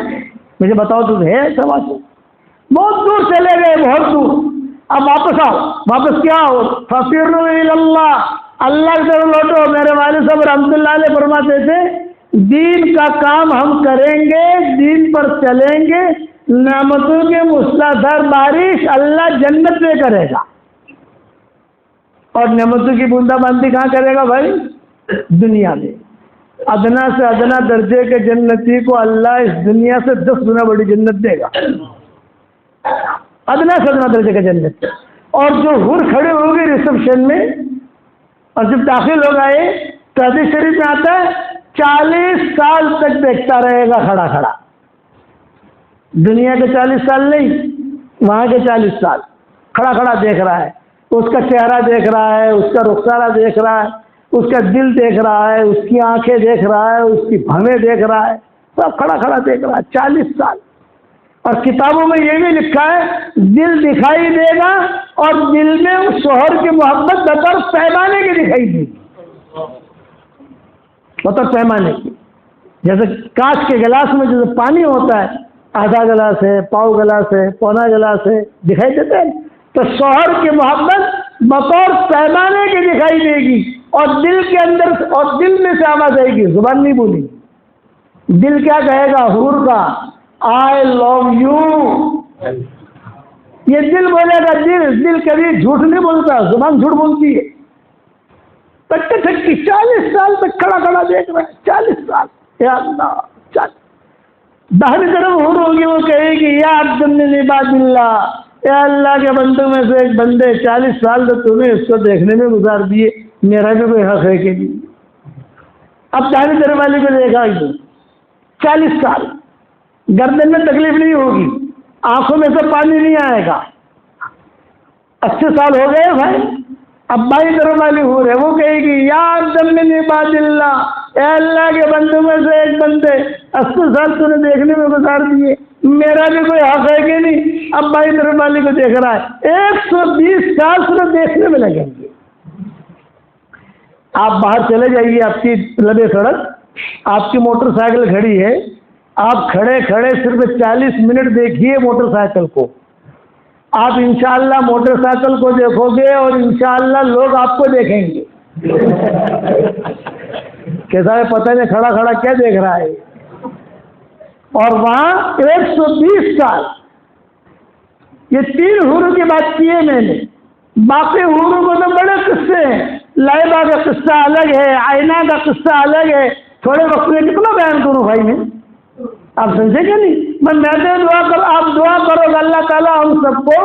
مجھے بتاؤ تو ہے ایسا معاشرہ؟ بہت دور چلے گئے، بہت دور، اب واپس آؤ، واپس کیا ہو؟ فَفِرُّوا إِلَى اللَّهِ، اللہ کی طرف لوٹو۔ میرے والد صاحب رحمۃ اللہ علیہ فرماتے تھے دین کا کام ہم کریں گے، دین پر چلیں گے، نعمتوں کی موسلادھار بارش اللہ جنت میں کرے گا، اور نعمتوں کی بوندا باندی کہاں کرے گا بھائی؟ دنیا میں۔ ادنا سے ادنا درجے کے جنتی کو اللہ اس دنیا سے 10 گنا بڑی جنت دے گا، ادنا سے ادنا درجے کا جنت۔ اور جو حور کھڑے ہو گئے ریسپشن میں اور جب داخل ہو گئے تو حدیث شریف میں آتا ہے 40 سال تک دیکھتا رہے گا کھڑا کھڑا، دنیا کے 40 سال نہیں، وہاں کے 40 سال کھڑا کھڑا دیکھ رہا ہے، اس کا چہرہ دیکھ رہا ہے، اس کا رخسارہ دیکھ رہا ہے، اس کا دل دیکھ رہا ہے، اس کی آنکھیں دیکھ رہا ہے، اس کی بھویں دیکھ رہا ہے، سب کھڑا کھڑا دیکھ رہا ہے 40 سال۔ اور کتابوں میں یہ بھی لکھا ہے دل دکھائی دے گا اور دل میں اس شوہر کی محبت بطور پیمانے کی دکھائی دے گی، بطور پیمانے کی۔ جیسے کانچ کے گلاس میں جیسے پانی ہوتا ہے، آدھا گلاس ہے، پاؤ گلاس ہے، پونا گلاس ہے، دکھائی دیتے ہیں، تو شوہر کی محبت بطور پیمانے کی دکھائی دے گی، اور دل کے اندر اور دل میں سے آواز آئے گی، زبان نہیں بولی، دل کیا کہے گا؟ حور کا I love you، یہ دل بولے گا۔ دل کبھی جھوٹ نہیں بولتا، زبان جھوٹ بولتی ہے۔ تھکی 40 سال تک کھڑا کھڑا دیکھ رہا ہے، 40 سال، یا اللہ، باہر طرف حور ہوگی، وہ کہے گی یا عبد من عباد اللہ، اے اللہ کے بندوں میں سے ایک بندے، 40 سال تو تمہیں اس کو دیکھنے میں گزار دیے، میرا بھی کوئی حق ہے کہ نہیں؟ اب داہنی طرف والے کو دیکھا 40 سال، گردن میں تکلیف نہیں ہوگی، آنکھوں میں سے پانی نہیں آئے گا، 80 سال ہو گئے بھائی۔ اب بائیں طرف والی حور ہے، وہ کہے گی یا عبد من عباد اللہ، اے اللہ کے بندوں میں سے ایک بندے، 80 سال تو نے دیکھنے میں گزار دیے، میرا بھی کوئی حق ہے کہ نہیں؟ اب بائیں طرف والی کو دیکھ رہا ہے، 120 سال سے دیکھنے میں لگیں گے۔ آپ باہر چلے جائیے، آپ کی لبے سڑک، آپ کی موٹر سائیکل کھڑی ہے، آپ کھڑے کھڑے صرف 40 منٹ دیکھیے موٹر سائیکل کو، آپ انشاءاللہ موٹر سائیکل کو دیکھو گے اور انشاءاللہ لوگ آپ کو دیکھیں گے۔ کیسا ہے پتہ نہیں کھڑا کھڑا کیا دیکھ رہا ہے، اور وہاں 120 سال۔ یہ 3 حوروں کی بات کی ہے میں نے، باقی حوروں کو تو بڑے قصے ہیں، لائبہ کا قصہ الگ ہے، آئینہ کا قصہ الگ ہے، تھوڑے وقت میں کتنا بیان کروں بھائی میں، آپ سمجھے کہ نہیں؟ میں دعا کر، آپ دعا کرو کہ اللہ تعالیٰ ہم سب کو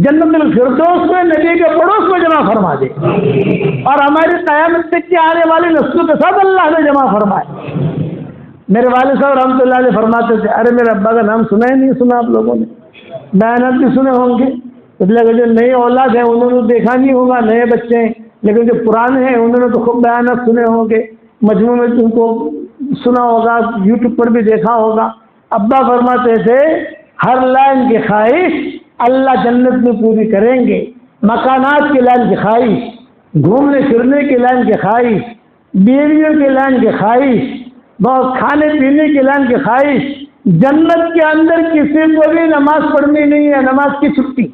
جنت الفردوس میں نبی کے پڑوس میں جمع فرما دے، اور ہماری قیامت تک کی آنے والی نسلوں کے ساتھ اللہ نے جمع فرمائے۔ میرے والد صاحب رحمۃ اللہ علیہ فرماتے تھے، ارے میرے ابا کا نام سنا ہی نہیں سنا آپ لوگوں نے، بیانات بھی سنے ہوں گے، مطلب جو نئے اولاد ہیں انہوں نے دیکھا نہیں ہوگا، نئے بچے ہیں، لیکن جو پرانے ہیں انہوں نے تو خوب بیانات سنے ہوں گے، مجموع میں تم کو سنا ہوگا، یوٹیوب پر بھی دیکھا ہوگا۔ ابا فرماتے تھے ہر لائن کی خواہش اللہ جنت میں پوری کریں گے، مکانات کی لائن کی خواہش، گھومنے پھرنے کی لائن کی خواہش، بیویوں کی لائن کی خواہش، بہت کھانے پینے کی لائن کی خواہش، جنت کے اندر کسی کو بھی نماز پڑھنی نہیں ہے، نماز کی چھٹی،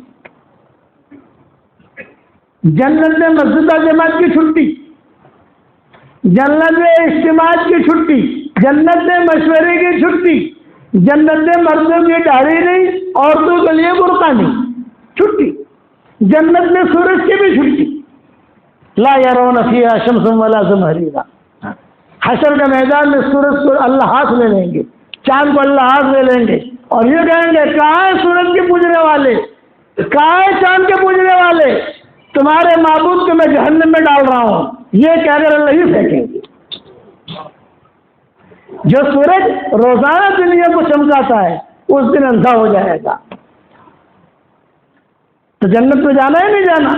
جنت میں مسجد جماعت کی چھٹی، جنت میں اجتماعات کی چھٹی، جنت میں مشورے کی چھٹی، جنت میں مردوں کی داڑھی نہیں، عورتوں کے لیے برقع نہیں، چھٹی، جنت میں سورج کی بھی چھٹی، لا يرون فيها شمس ولا زمهريرا، حشر کے میدان میں سورج کو اللہ ہاتھ میں لیں گے، چاند کو اللہ ہاتھ میں لیں گے اور یہ کہیں گے کہاں ہے سورج کے پوجنے والے، کہاں ہے چاند کے پوجنے والے، تمہارے معبود کو میں جہنم میں ڈال رہا ہوں، یہ کہہ کر اللہ ہی پھینکیں گے۔ جو سورج روزانہ دنیا کو چمکاتا ہے اس دن اندھا ہو جائے گا۔ تو جنت میں جانا ہے نہیں جانا؟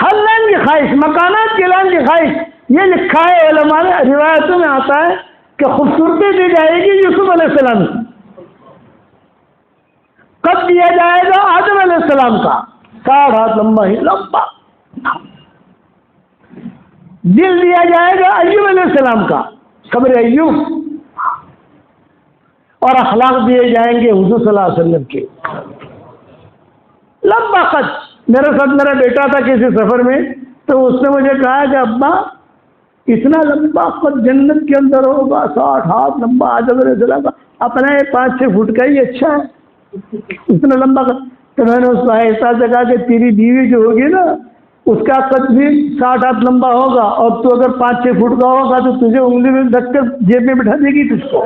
ہر لائن کی خواہش، مکانات کی لائن کی خواہش، یہ لکھا ہے علماء نے، روایتوں میں آتا ہے کہ خوبصورتی دی جائے گی یوسف علیہ السلام کی۔ کب دیا جائے گا؟ آدم علیہ السلام کا 60 ہاتھ لمبا ہی لمبا۔ دل دیا جائے گا ایوب علیہ السلام کا، قبر ایوب، اور اخلاق دیے جائیں گے حضور صلی اللہ علیہ وسلم کے، لمبا قد۔ میرے ساتھ میرا بیٹا تھا کسی سفر میں، تو اس نے مجھے کہا کہ ابا اتنا لمبا قد جنت کے اندر ہوگا، 60 ہاتھ لمبا آدم علیہ السلام کا، اپنا 5-6 فٹ کا ہی اچھا ہے اتنا لمبا قد۔ تو میں نے اس کو ایسا سے کہا کہ تیری بیوی جو ہوگی نا اس کا قد بھی 60 ہاتھ لمبا ہوگا، اور تو اگر 5-6 فٹ کا ہوگا تو تجھے انگلی میں رکھ کر جیب میں بٹھا دے گی تجھ کو۔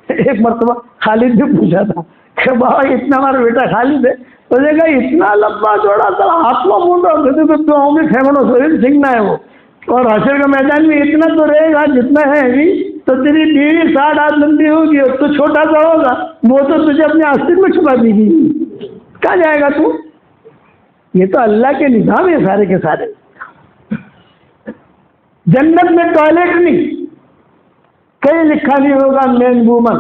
ایک مرتبہ خالد نے پوچھا تھا کہ بابا اتنا ہمارا بیٹا خالد ہے، تو نے کہا اتنا لمبا چوڑا سا ہاتھ میں مونڈا ٹھیکانوں سے سنگنا ہے وہ، اور حشر کے میدان میں اتنا تو رہے گا جتنا ہے ابھی، تو تیری بیوی 60 ہاتھ لمبی ہوگی اور تو چھوٹا سا ہوگا، وہ تو تجھے اپنے آستین میں چھپا دی گی، کہاں جائے گا تو؟ یہ تو اللہ کے نظام ہے سارے کے سارے۔ جنت میں ٹوائلٹ نہیں، کہیں لکھا نہیں ہوگا مین وومن،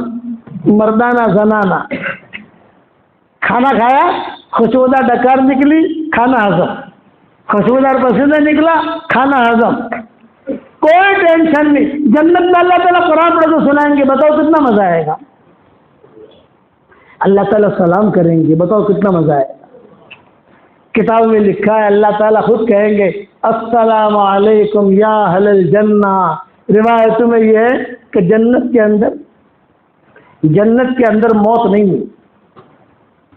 مردانہ زنانہ۔ کھانا کھایا، خوشبودار ڈکار نکلی، کھانا ہضم، خوشبودار پسینہ نکلا، کھانا ہضم، کوئی ٹینشن نہیں۔ جنت میں اللہ تعالیٰ قرآن پڑھ کے سنائیں گے، بتاؤ کتنا مزہ آئے گا۔ اللہ تعالیٰ سلام کریں گے، بتاؤ کتنا مزہ آئے گا۔ کتاب میں لکھا ہے اللہ تعالیٰ خود کہیں گے السلام علیکم یا اہل الجنہ۔ روایتوں میں یہ ہے کہ جنت کے اندر موت نہیں ہے،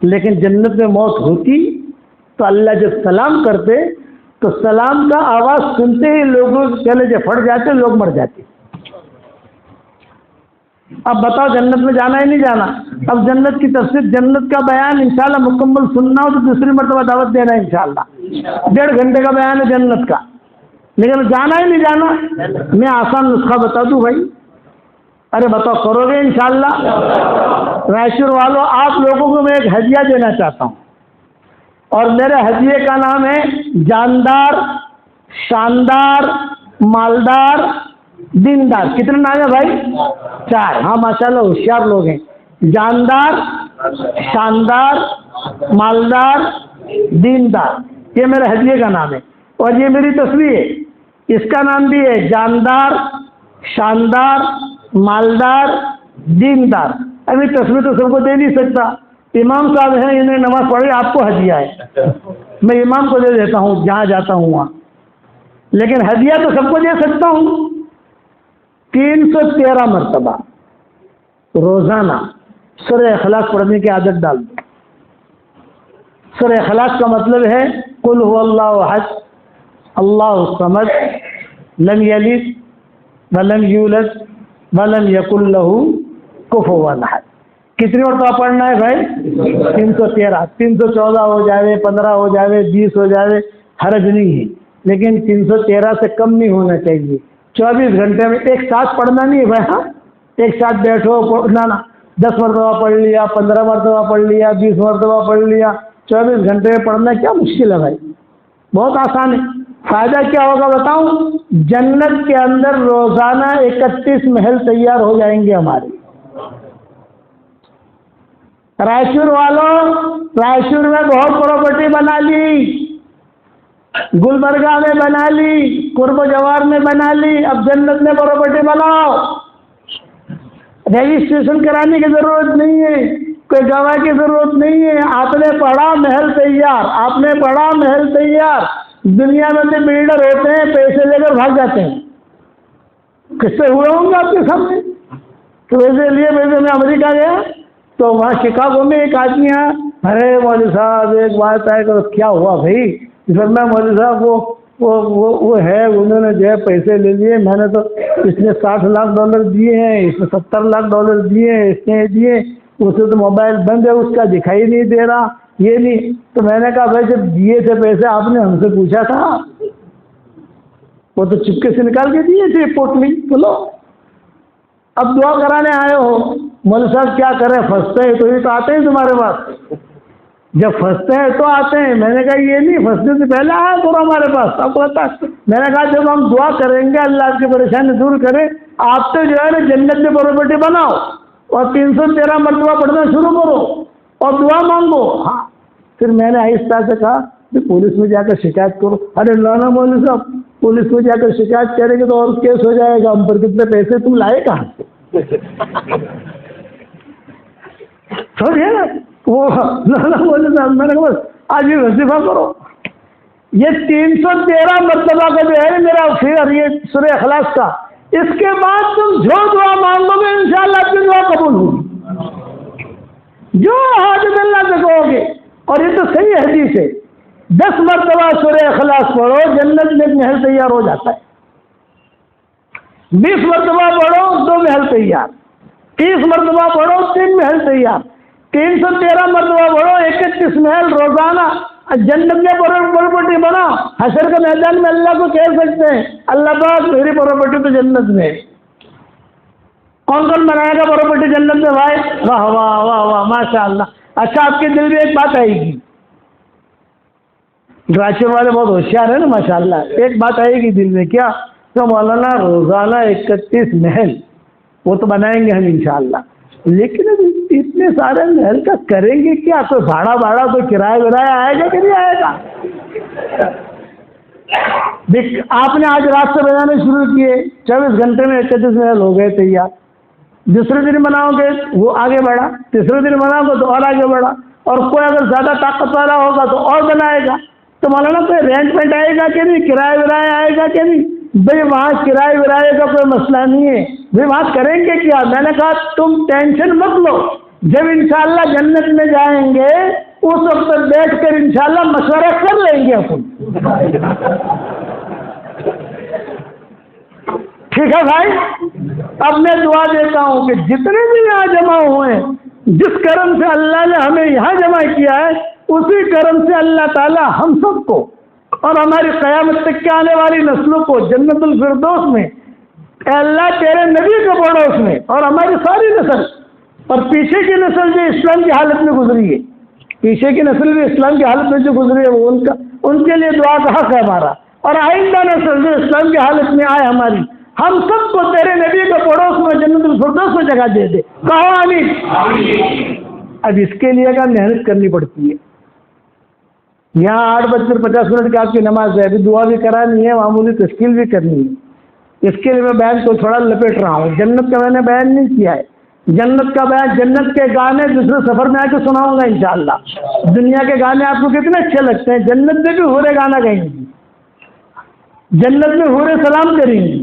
لیکن جنت میں موت ہوتی تو اللہ جب سلام کرتے تو سلام کا آواز سنتے ہی لوگوں کے گلے پھٹ جاتے، لوگ مر جاتے۔ اب بتاؤ جنت میں جانا ہے نہیں جانا؟ اب جنت کی تفسیر، جنت کا بیان انشاءاللہ مکمل سننا ہو تو دوسری مرتبہ دعوت دینا ہے انشاءاللہ۔ 1.5 گھنٹے کا بیان ہے جنت کا، لیکن جانا ہی نہیں جانا؟ میں آسان نسخہ بتا دوں بھائی، ارے بتاؤ کرو گے انشاءاللہ؟ رائچور والوں، آپ لوگوں کو میں ایک ہدیہ دینا چاہتا ہوں، اور میرے ہدیے کا نام ہے جاندار، شاندار، مالدار، دیندار۔ کتنے نام ہے بھائی؟ 4۔ ہاں ماشاءاللہ ہوشیار لوگ ہیں۔ جاندار، شاندار، مالدار، دیندار، یہ میرے ہدیے کا نام ہے، اور یہ میری تصویر ہے، اس کا نام بھی ہے جاندار، شاندار، مالدار، دیندار۔ ابھی تصویر تو سب کو دے نہیں سکتا، امام صاحب ہیں، انہیں نماز پڑھی، آپ کو ہدیہ ہے، میں امام کو دے دیتا ہوں جہاں جاتا ہوں وہاں، لیکن ہدیہ تو سب کو دے سکتا ہوں۔ 313 مرتبہ روزانہ سورہ اخلاص پڑھنے کی عادت ڈال دو۔ سورہ اخلاص کا مطلب ہے قل هو اللہ احد اللہ الصمد لم یلد ولم یولد ولم یکن له کفوا احد۔ کتنی مرتبہ پڑھنا ہے بھائی؟ 313۔ 314 ہو جائے، 15 ہو جائے، 20 ہو جائے، حرج نہیں ہے، لیکن 313 سے کم نہیں ہونا چاہیے۔ 24 گھنٹے میں ایک ساتھ پڑھنا نہیں ہے بھائی، ہاں ایک ساتھ بیٹھو پڑھنا نا، 10 مرتبہ پڑھ لیا، 15 مرتبہ پڑھ لیا، 20 مرتبہ پڑھ لیا، 24 گھنٹے میں پڑھنا کیا مشکل ہے بھائی، بہت آسان ہے۔ فائدہ کیا ہوگا بتاؤں؟ جنت کے اندر روزانہ 31 محل تیار ہو جائیں گے ہمارے۔ رائچور والوں، رائچور میں بہت پراپرٹی بنا لی، گلبرگہ میں بنا لی، قرب و جوار میں بنا لی، اب جنت میں پراپرٹی بناؤ۔ رجسٹریشن کرانے کی ضرورت نہیں ہے، کوئی گواہ کی ضرورت نہیں ہے، آپ نے پڑھا محل تیار، آپ نے پڑھا محل تیار۔ دنیا میں بھی بلڈر ہوتے ہیں، پیسے لے کر بھاگ جاتے ہیں، قصے ہوئے ہوں گے آپ کے سامنے۔ تو ویسے لیے ویسے میں امریکہ گیا تو وہاں شکاگو میں ایک آدمی ہے، ارے مولوی صاحب ایک بات ہے کہ کیا ہوا بھائی؟ میں مولوی صاحب وہ وہ ہے, انہوں نے جو ہے پیسے لے لیے. میں نے تو اس نے $60 لاکھ دیے ہیں, اس نے $70 لاکھ دیے ہیں, اس نے دیے, اسے تو موبائل بند ہے, اس کا دکھائی نہیں دے رہا, یہ نہیں. تو میں نے کہا بھائی جب دیے تھے پیسے آپ نے ہم سے پوچھا تھا؟ وہ تو چپکے سے نکال کے دیے تھے پوٹلی. بولو اب دعا کرانے آئے ہو, مول صاحب کیا کریں, پھنستے ہیں تو یہ تو آتے ہیں تمہارے پاس, جب پھنستے ہیں تو آتے ہیں. میں نے کہا یہ نہیں, پھنسنے سے پہلے آیا کرو ہمارے پاس. اب بتا, میں نے کہا جب ہم دعا کریں گے اللہ آپ کی پریشانی دور کرے, آپ تو جو ہے نا جنت میں پراپرٹی بناؤ اور 313 مرتبہ پڑھنا شروع کرو اور دعا مانگو. ہاں پھر میں نے آہستہ سے کہا کہ پولیس میں جا کر شکایت کرو. ارے لانا مولوی صاحب, پولیس میں جا کر شکایت کریں گے تو اور کیس ہو جائے گا, ہم پر کتنے پیسے تم لائے کہاں سے؟ سمجھے نا وہ لانا مولوی صاحب. میں نے کہا بس آج یہ وظیفہ کرو, یہ 313 مرتبہ کا جو ہے میرا پھر یہ سورہ اخلاص کا, اس کے بعد تم جو دعا مانگو گے انشاءاللہ آپ کی دعا قبول ہوگی, جو حاجت اللہ سے کہو گے. اور یہ تو صحیح حدیث ہے, 10 مرتبہ سورہ اخلاص پڑھو جنت میں ایک محل تیار ہو جاتا ہے, 20 مرتبہ پڑھو 2 محل تیار, 30 مرتبہ پڑھو 3 محل تیار, 313 مرتبہ پڑھو 31 محل روزانہ جنت میں پراپرٹی بنا. حشر کے میدان میں اللہ کو کہہ سکتے ہیں اللہ پاک میری پراپرٹی تو جنت میں. کون کون بنائے گا پراپرٹی جنت میں بھائی؟ واہ واہ واہ واہ ماشاء اللہ. اچھا آپ کے دل میں ایک بات آئے گی, ڈراچے والے بہت ہوشیار ہیں نا ماشاء اللہ. ایک بات آئے گی دل میں, کیا؟ تو مولانا روزانہ 31 محل وہ تو بنائیں گے ہم انشاءاللہ, لیکن اب اتنے سارے محل کا کریں گے کیا؟ کوئی بھاڑا کوئی کرایہ ورایہ آئے گا کہ نہیں آئے گا؟ آپ نے آج رات سے بنانے شروع کیے, 24 گھنٹے میں 31 محل ہو گئے تیار. دوسرے دن بناؤ گے وہ آگے بڑھا, تیسرے دن بناؤ گے تو اور آگے بڑھا, اور کوئی اگر زیادہ طاقت والا ہوگا تو اور بنائے گا. تو مولانا کوئی رینٹ پینٹ آئے گا کہ نہیں, کرایہ ورایہ آئے گا کہ نہیں؟ بھائی وہاں کرایہ ورایہ کا کوئی مسئلہ نہیں ہے, بھائی وہاں کریں گے کیا؟ میں نے کہا تم ٹینشن مت لو, جب انشاءاللہ جنت میں جائیں گے اس وقت بیٹھ کر انشاءاللہ مشورہ کر لیں گے اپن. ٹھیک ہے بھائی. اب میں دعا دیتا ہوں کہ جتنے بھی یہاں جمع ہوئے ہیں, جس کرم سے اللہ نے ہمیں یہاں جمع کیا ہے اسی کرم سے اللہ تعالی ہم سب کو اور ہماری قیامت تک کے آنے والی نسلوں کو جنت الفردوس میں, اے اللہ تیرے نبی کے پڑوس میں, اور ہماری ساری نسل اور پیچھے کی نسل جو اسلام کی حالت میں گزری ہے, پیچھے کی نسل بھی اسلام کی حالت میں جو گزری ہے وہ ان کے لیے دعا کا حق ہے ہمارا, اور آئندہ نسل جو اسلام کی حالت میں آئے ہماری, ہم سب کو تیرے نبی کے پڑوس میں جنت الفردوس میں جگہ دے دے. کہو آمین. اب اس کے لیے اگر محنت کرنی پڑتی ہے, یہاں 8:50 کی آپ کی نماز ہے, ابھی دعا بھی کرانی ہے, معمولی تشکیل بھی کرنی ہے. اس کے لیے میں بیان کو تھوڑا لپیٹ رہا ہوں. جنت کا میں نے بیان نہیں کیا ہے, جنت کا بیان جنت کے گانے دوسرے سفر میں آ کے سناؤں گا انشاءاللہ. دنیا کے گانے آپ کو کتنے اچھے لگتے ہیں, جنت میں بھی حوریں گانا گائیں گی, جنت میں حوریں سلام کریں گی,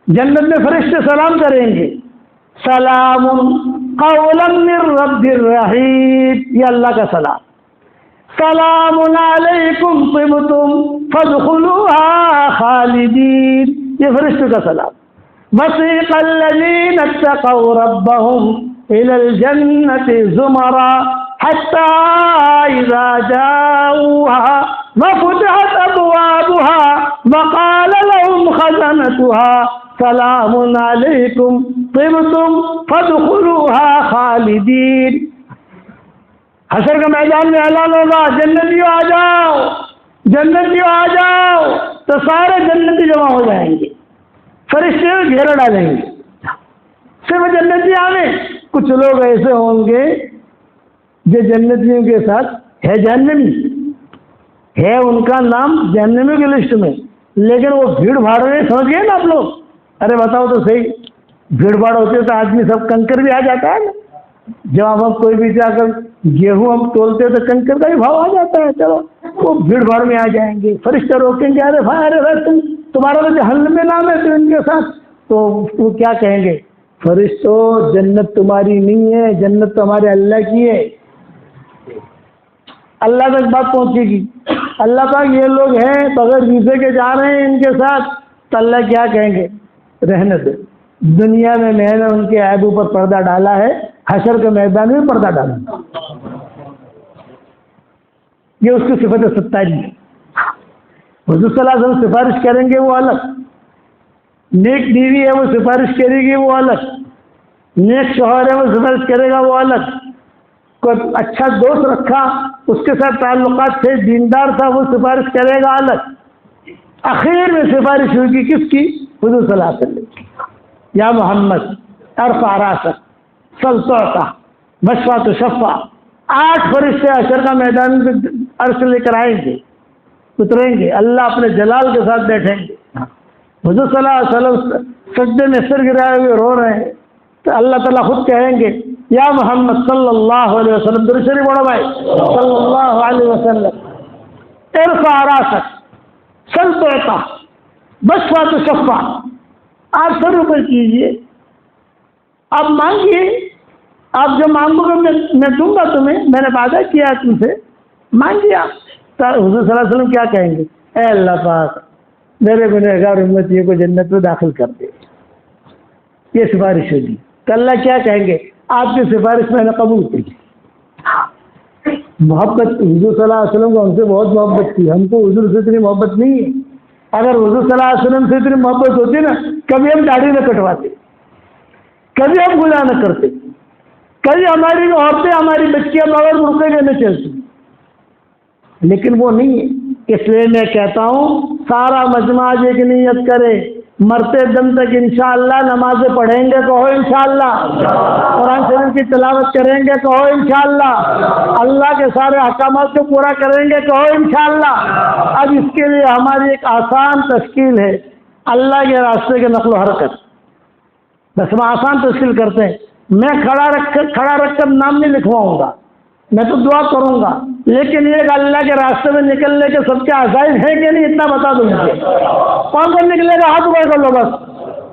جنت میں فرشتے سلام کریں گے. سلام قولا من رب الرحیم, یہ اللہ کا سلام. سلام علیکم طبتم فادخلوها خالدین, یہ فرشتوں کا سلام. وسیق الذین اتقوا ربهم الى الجنة زمرا حتى اذا جاؤوها وفتحت ابوابها وقال لهم خزنتها سلام علیکم طبتم فادخلوها خالدین. حشر کے میدان میں اعلان ہوگا جنتیوں آ جاؤ, جنتیوں آ جاؤ, تو سارے جنتی جمع ہو جائیں گے, فرشتے گھیرا ڈالیں گے. صرف جنتی آنے, کچھ لوگ ایسے ہوں گے جو جنتیوں کے ساتھ ہے جہنمی, ہے ان کا نام جہنمی کی لسٹ میں, لیکن وہ بھیڑ بھاڑ میں سمجھ گئے نا آپ لوگ. ارے بتاؤ تو صحیح, بھیڑ بھاڑ ہوتی ہے تو آدمی سب کنکر بھی آ جاتا ہے نا. جب ہم کوئی بھی جا کر گیہوں ہم تولتے تو کنکر کا بھی بھاؤ آ جاتا ہے, چلو وہ بھیڑ بھاڑ میں آ جائیں گے. فرشتے روکیں گے, ارے بھائی ارے تمہارا تو جہنم میں نام ہے تو ان کے ساتھ, تو وہ کیا کہیں گے, فرشتوں جنت تمہاری نہیں ہے, جنت تو ہمارے اللہ کی ہے. اللہ تک بات پہنچے گی. اللہ پاک یہ لوگ ہیں بغیر ویزے کے جا رہے ہیں ان کے ساتھ، تو اللہ کیا کہیں گے؟ رہنے دے، دنیا میں میں نے ان کے عیبوں پر پردہ ڈالا ہے، حشر کے میدان میں پردہ ڈالا۔ یہ اس کی صفت 27 ہے۔ حضور صلی اللہ علیہ وسلم سفارش کریں گے وہ الگ، نیک بیوی ہے وہ سفارش کرے گی وہ الگ، نیک شوہر ہے وہ سفارش کرے گا وہ الگ، کوئی اچھا دوست رکھا اس کے ساتھ تعلقات تھے، دیندار تھا، وہ سفارش کرے گا الگ۔ اخیر میں سفارش ہوگی کس کی؟ حضور صلی اللہ علیہ وسلم کی۔ یا محمد ارفع راسک سل تعطا واشفع تشفع، 8 فرشتے حشر کا میدان میں عرش لے کر آئیں گے، اتریں گے، اللہ اپنے جلال کے ساتھ بیٹھیں گے۔ حضور صلی اللہ علیہ وسلم سجدے میں سر گرائے ہوئے رو رہے ہیں، تو اللہ تعالیٰ خود کہیں گے یا محمد صلی اللہ علیہ وسلم، درود شریف پڑھو بھائی، صلی اللہ علیہ وسلم، ارفع راسک سل تعطا واشفع تشفع، آپ سر اوپر کیجئے، آپ مانگیے، آپ جو مانگو گے میں دوں گا تمہیں، میں نے وعدہ کیا تم سے، مانگیے آپ۔ تو حضور صلی اللہ علیہ وسلم کیا کہیں گے؟ اے اللہ پاک میرے گنہگار امتیوں کو جنت میں داخل کر دے، یہ سفارش ہوگی۔ تو اللہ کیا کہیں گے؟ آپ کی سفارش میں نے قبول کی۔ محبت، حضور صلی اللہ علیہ وسلم کو ہم سے بہت محبت تھی، ہم کو حضور سے اتنی محبت نہیں ہے۔ اگر حضور صلی اللہ علیہ وسلم سے اتنی محبت ہوتی نا، کبھی ہم داڑھی نہ کٹواتے، کبھی ہم گناہ نہ کرتے، کبھی ہماری عورتیں ہماری بچیاں بغیر برقعے کے نہ چلتی، لیکن وہ نہیں ہے۔ اس لیے میں کہتا ہوں سارا مجمع آج ایک نیت کرے، مرتے دم تک انشاءاللہ نمازیں پڑھیں گے، کہو انشاءاللہ، قرآن شریف کی تلاوت کریں گے، کہو انشاءاللہ، اللہ کے سارے احکامات کو پورا کریں گے، کہو انشاءاللہ۔ اب اس کے لیے ہماری ایک آسان تشکیل ہے، اللہ کے راستے کے نقل و حرکت، بس ہم آسان تشکیل کرتے ہیں۔ میں کھڑا رکھ کر نام نہیں لکھواؤں گا، میں تو دعا کروں گا، لیکن یہ اللہ کے راستے میں نکلنے کے سب کے عزائم ہیں کہ نہیں اتنا بتا دوں مجھے۔ کون کون نکلے گا ہاتھ اوپر کر لو،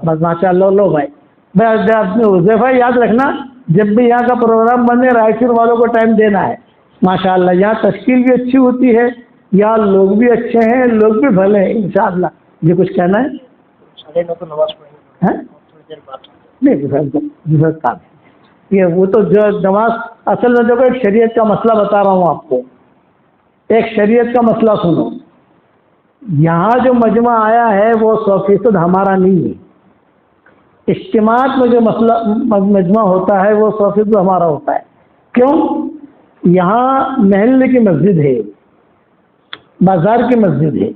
بس ماشاء اللہ، لو بھائی۔ حذیفہ یاد رکھنا، جب بھی یہاں کا پروگرام بنے رائچور والوں کو ٹائم دینا ہے۔ ماشاء اللہ یہاں تشکیل بھی اچھی ہوتی ہے، یہاں لوگ بھی اچھے ہیں، لوگ بھی بھلے ہیں انشاءاللہ۔ یہ کچھ کہنا ہے؟ نہیں یہ وہ تو جو نماز اصل میں دیکھو، ایک شریعت کا مسئلہ بتا رہا ہوں آپ کو، ایک شریعت کا مسئلہ سنو۔ یہاں جو مجمع آیا ہے وہ 100% ہمارا نہیں ہے، اجتماعات میں جو مجمع ہوتا ہے وہ 100% ہمارا ہوتا ہے۔ کیوں؟ یہاں محلے کی مسجد ہے، بازار کی مسجد ہے،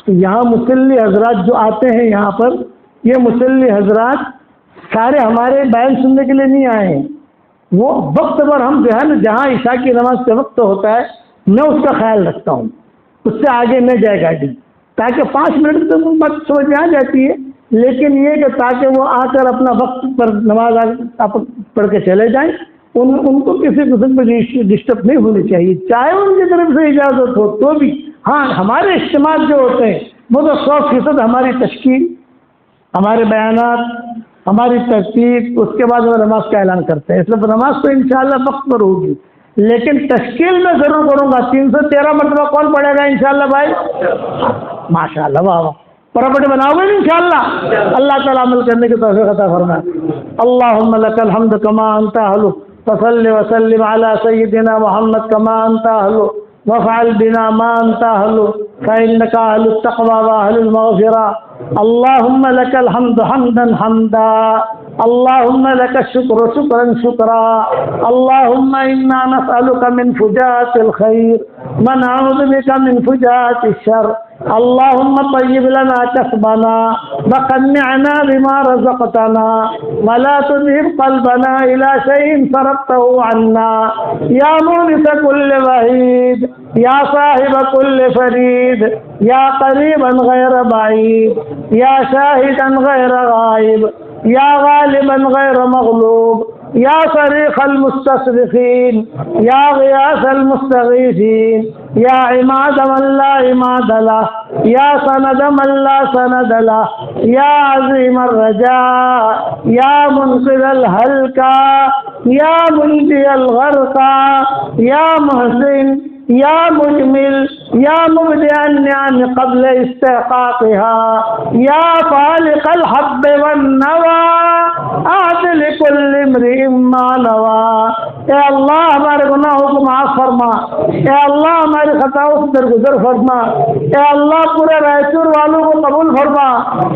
یہاں مصلی حضرات جو آتے ہیں یہاں پر، یہ مصلی حضرات سارے ہمارے بیان سننے کے لیے نہیں آئے ہیں، وہ وقت پر ہم جو ہے نا، جہاں عشاء کی نماز کا وقت ہوتا ہے میں اس کا خیال رکھتا ہوں، اس سے آگے نہ جائے گاڑی، تاکہ 5 منٹ تو بات سمجھ میں آ جاتی ہے، لیکن یہ کہ تاکہ وہ آ کر اپنا وقت پر نماز پڑھ کے چلے جائیں، ان کو کسی قسم کی ڈسٹرب نہیں ہونی چاہیے، چاہے ان کی طرف سے اجازت ہو تو بھی۔ ہاں ہمارے اجتماعات جو ہوتے ہیں وہ تو 100% ہماری تشکیل، ہمارے بیانات، ہماری ترتیب، اس کے بعد وہ نماز کا اعلان کرتے ہیں، اس لیے نماز تو انشاءاللہ وقت پر ہوگی، لیکن تشکیل میں ضرور کروں گا۔ 313 مرتبہ کون پڑھے گا انشاءاللہ بھائی؟ ماشاءاللہ، واہ واہ، پراپرٹی بناؤ گے انشاءاللہ؟ اللہ تعالیٰ عمل کرنے کی توفیق عطا فرمائے۔ اللہم لک الحمد کما انت اہل، فصل وسلم علی سیدنا محمد کما انت اہل، وفعل بنا ما انت اہل، فإنک اہل التقوی واہل المغفرہ۔ اللهم لك الحمد حمدا حمدا، اللهم لك الشكر شكرا شكرا، اللهم إنا نسألك من فجاءة الخير ونعوذ بك من فجاءة الشر، اللهم طيب لنا كسبنا وقنعنا بما رزقتنا ولا تذهب قلبنا إلى شيء صرفته عنا، يا مونس كل وحيد، يا صاحب كل فريد، يا قريبا غير بعيد، يا شاهدا غير غائب، يا غالبا غير مغلوب، يا صريخ المستصرخين، يا غياث المستغيثين، يا عماد من لا عماد له، يا سند من لا سند له، يا عظيم الرجاء، يا منقذ الهلكى، يا منجي الغرقى، يا محسن، يا مجمل، یا مبدع النعم قبل استحقاقها یا فالق الحب والنوى اعط لكل امرئ ما نوى۔ اے اللہ ہمارے گناہوں کو معاف فرما، اے اللہ ہماری خطاؤں سے درگزر فرما، اے اللہ پورے رائچور والوں کو قبول فرما،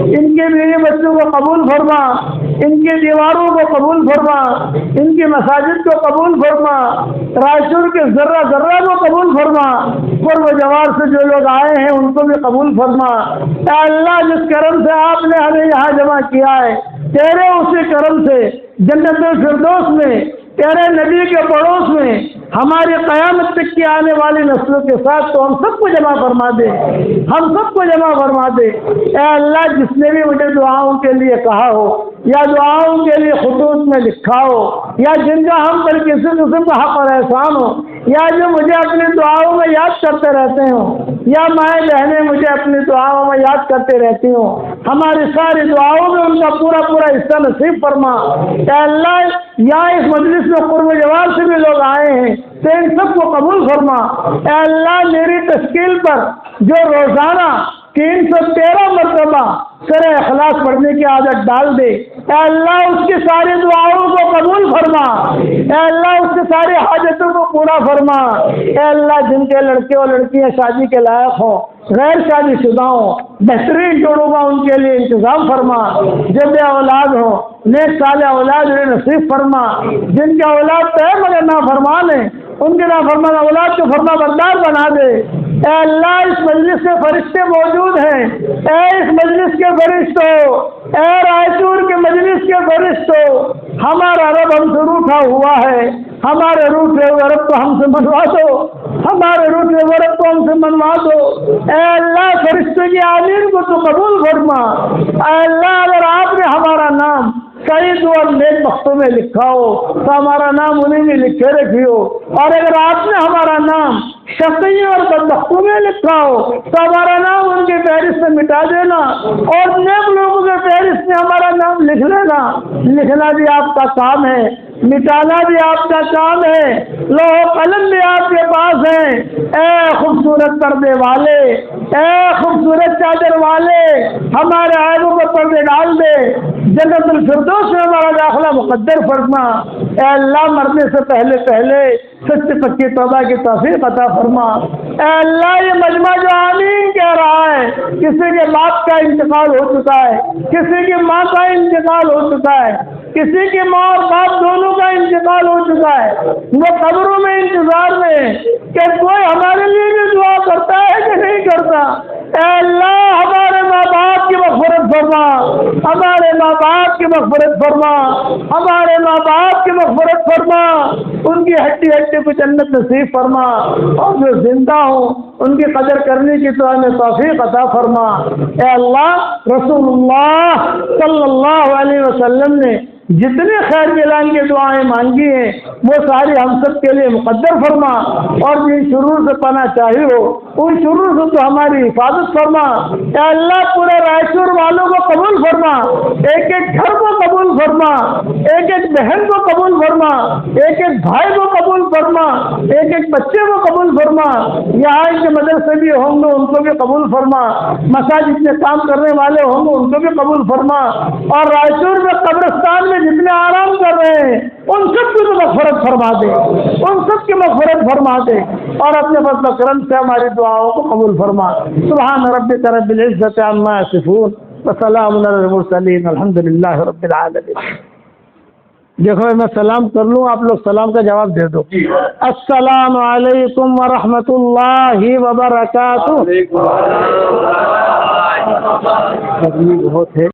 ان کے بیوی بچوں کو قبول فرما، ان کی دیواروں کو قبول فرما، ان کی مساجد کو قبول فرما، رائچور کے ذرہ ذرہ کو قبول فرما، قرب و جوار سے جو لوگ آئے ہیں ان کو بھی قبول فرما۔ اے اللہ جس کرم سے آپ نے ہمیں یہاں جمع کیا ہے، تیرے اسی کرم سے جنت الفردوس میں تیرے نبی کے پڑوس میں ہماری قیامت تک کی آنے والی نسلوں کے ساتھ تو ہم سب کو جمع فرما دے، ہم سب کو جمع فرما دے۔ اے اللہ جس نے بھی مجھے دعاؤں کے لیے کہا ہو یا دعاؤں کے لیے خطوط میں لکھا ہو یا جن کا ہم پر کسی قسم کا حق اور احسان ہو یا جو مجھے اپنی دعاؤں میں یاد کرتے رہتے ہوں یا مائیں بہنیں مجھے اپنی دعاؤں میں یاد کرتے رہتی ہوں، ہماری ساری دعاؤں میں ان کا پورا پورا حصہ نصیب فرما۔ اے اللہ یا اس مجلس میں قرب جوار سے بھی لوگ آئے ہیں تو ان سب کو قبول فرما۔ اے اللہ میری تشکیل پر جو روزانہ 313 مرتبہ سورہ اخلاص پڑھنے کی عادت ڈال دے، اے اللہ اس کی ساری دعاؤں کو قبول فرما، اے اللہ اس کی ساری حاجتوں کو پورا فرما۔ اے اللہ جن کے لڑکے اور لڑکیاں شادی کے لائق ہوں، غیر شادی شدہ ہوں، بہترین جوڑوں کا ان کے لیے انتظام فرما، جو بے اولاد ہوں نیک صالح اولاد انہیں نصیب فرما، جن کے اولاد تو ہے مگر نافرمان ہیں ان کے نافرمان اولاد کو فرما بردار بنا دے۔ اے اللہ اس مجلس سے فرشتے موجود ہیں، اے اس مجلس کے فرشتوں، اے رائچور کے مجلس کے فرشتوں، ہمارا رب ہم سے روٹھا ہوا ہے، ہمارے روٹھے ہوئے رب کو ہم سے منوا دو، ہمارے روٹھے ہوئے رب کو ہم سے منوا دو۔ اے اللہ فرشتوں کی آمین کو تو قبول فرما۔ اے اللہ اگر آپ نے ہمارا نام سعید اور نیک بختوں میں لکھا ہو تو ہمارا نام انہیں بھی لکھے رکھی ہو، اور اگر آپ نے ہمارا نام شقی اور بدبختوں میں لکھا ہو تو ہمارا نام ان کے فہرست سے مٹا دینا، اور نیک لوگوں کے فہرست میں ہمارا نام لکھ لینا۔ لکھنا بھی آپ کا کام ہے، مٹانا بھی آپ کا کام ہے، لوح و قلم بھی آپ کے پاس ہے۔ اے خوبصورت پردے والے، اے خوبصورت چادر والے، ہمارے عیبوں پر پردے ڈال دے، جنت الفردوس میں ہمارا داخلہ مقدر فرما۔ اے اللہ مرنے سے پہلے سچ پکی توبہ کی توفیق عطا فرما۔ اے اللہ یہ مجمع جو آمین کہہ رہا ہے، کسی کے باپ کا انتقال ہو چکا ہے، کسی کی ماں کا انتقال ہو چکا ہے، کسی کی ماں اور باپ دونوں کا انتقال ہو چکا ہے، وہ قبروں میں انتظار میں کہ کوئی ہمارے لیے بھی دعا کرتا ہے کہ نہیں کرتا۔ اے اللہ ہمارے ماں باپ کی مغفرت فرما، ہمارے ماں باپ کی مغفرت فرما، ہمارے ماں باپ کی مغفرت فرما، ان کی ہڈی ہڈی کو جنت نصیب فرما، اور جو زندہ ہوں ان کی قدر کرنے کی تو ہمیں توفیق عطا فرما۔ اے اللہ رسول اللہ صلی اللہ علیہ وسلم نے جتنے خیر ملان کی دعائیں مانگی ہیں وہ ساری ہم سب کے لیے مقدر فرما، اور جن شرور سے پناہ چاہی ہو ان شرور سے تو ہماری حفاظت فرما۔ اے اللہ پورے رائچور والوں کو قبول فرما، ایک ایک گھر کو قبول فرما، ایک ایک بہن کو قبول فرما، ایک ایک بھائی کو قبول فرما، ایک ایک بچے کو قبول فرما، یہاں ان کے مدرسے بھی ہوں گے ان کو بھی قبول فرما، مساجد میں کام کرنے والے ہوں گے ان کو بھی قبول فرما، اور رائچور میں قبرستان میں جتنے آرام کر رہے ہیں ان سب کی تو مغفرت فرما دے، ان سب کی مغفرت فرما دے، اور اپنے فضل و کرم سے ہماری دعاؤں کو قبول فرما۔ سبحان ربک رب العزت عما یصفون وسلام علی المرسلین الحمد للہ رب العالمین۔ دیکھو میں سلام کر لوں، آپ لوگ سلام کا جواب دے دو۔ السلام علیکم ورحمۃ اللہ وبرکاتہ۔ بہت ہے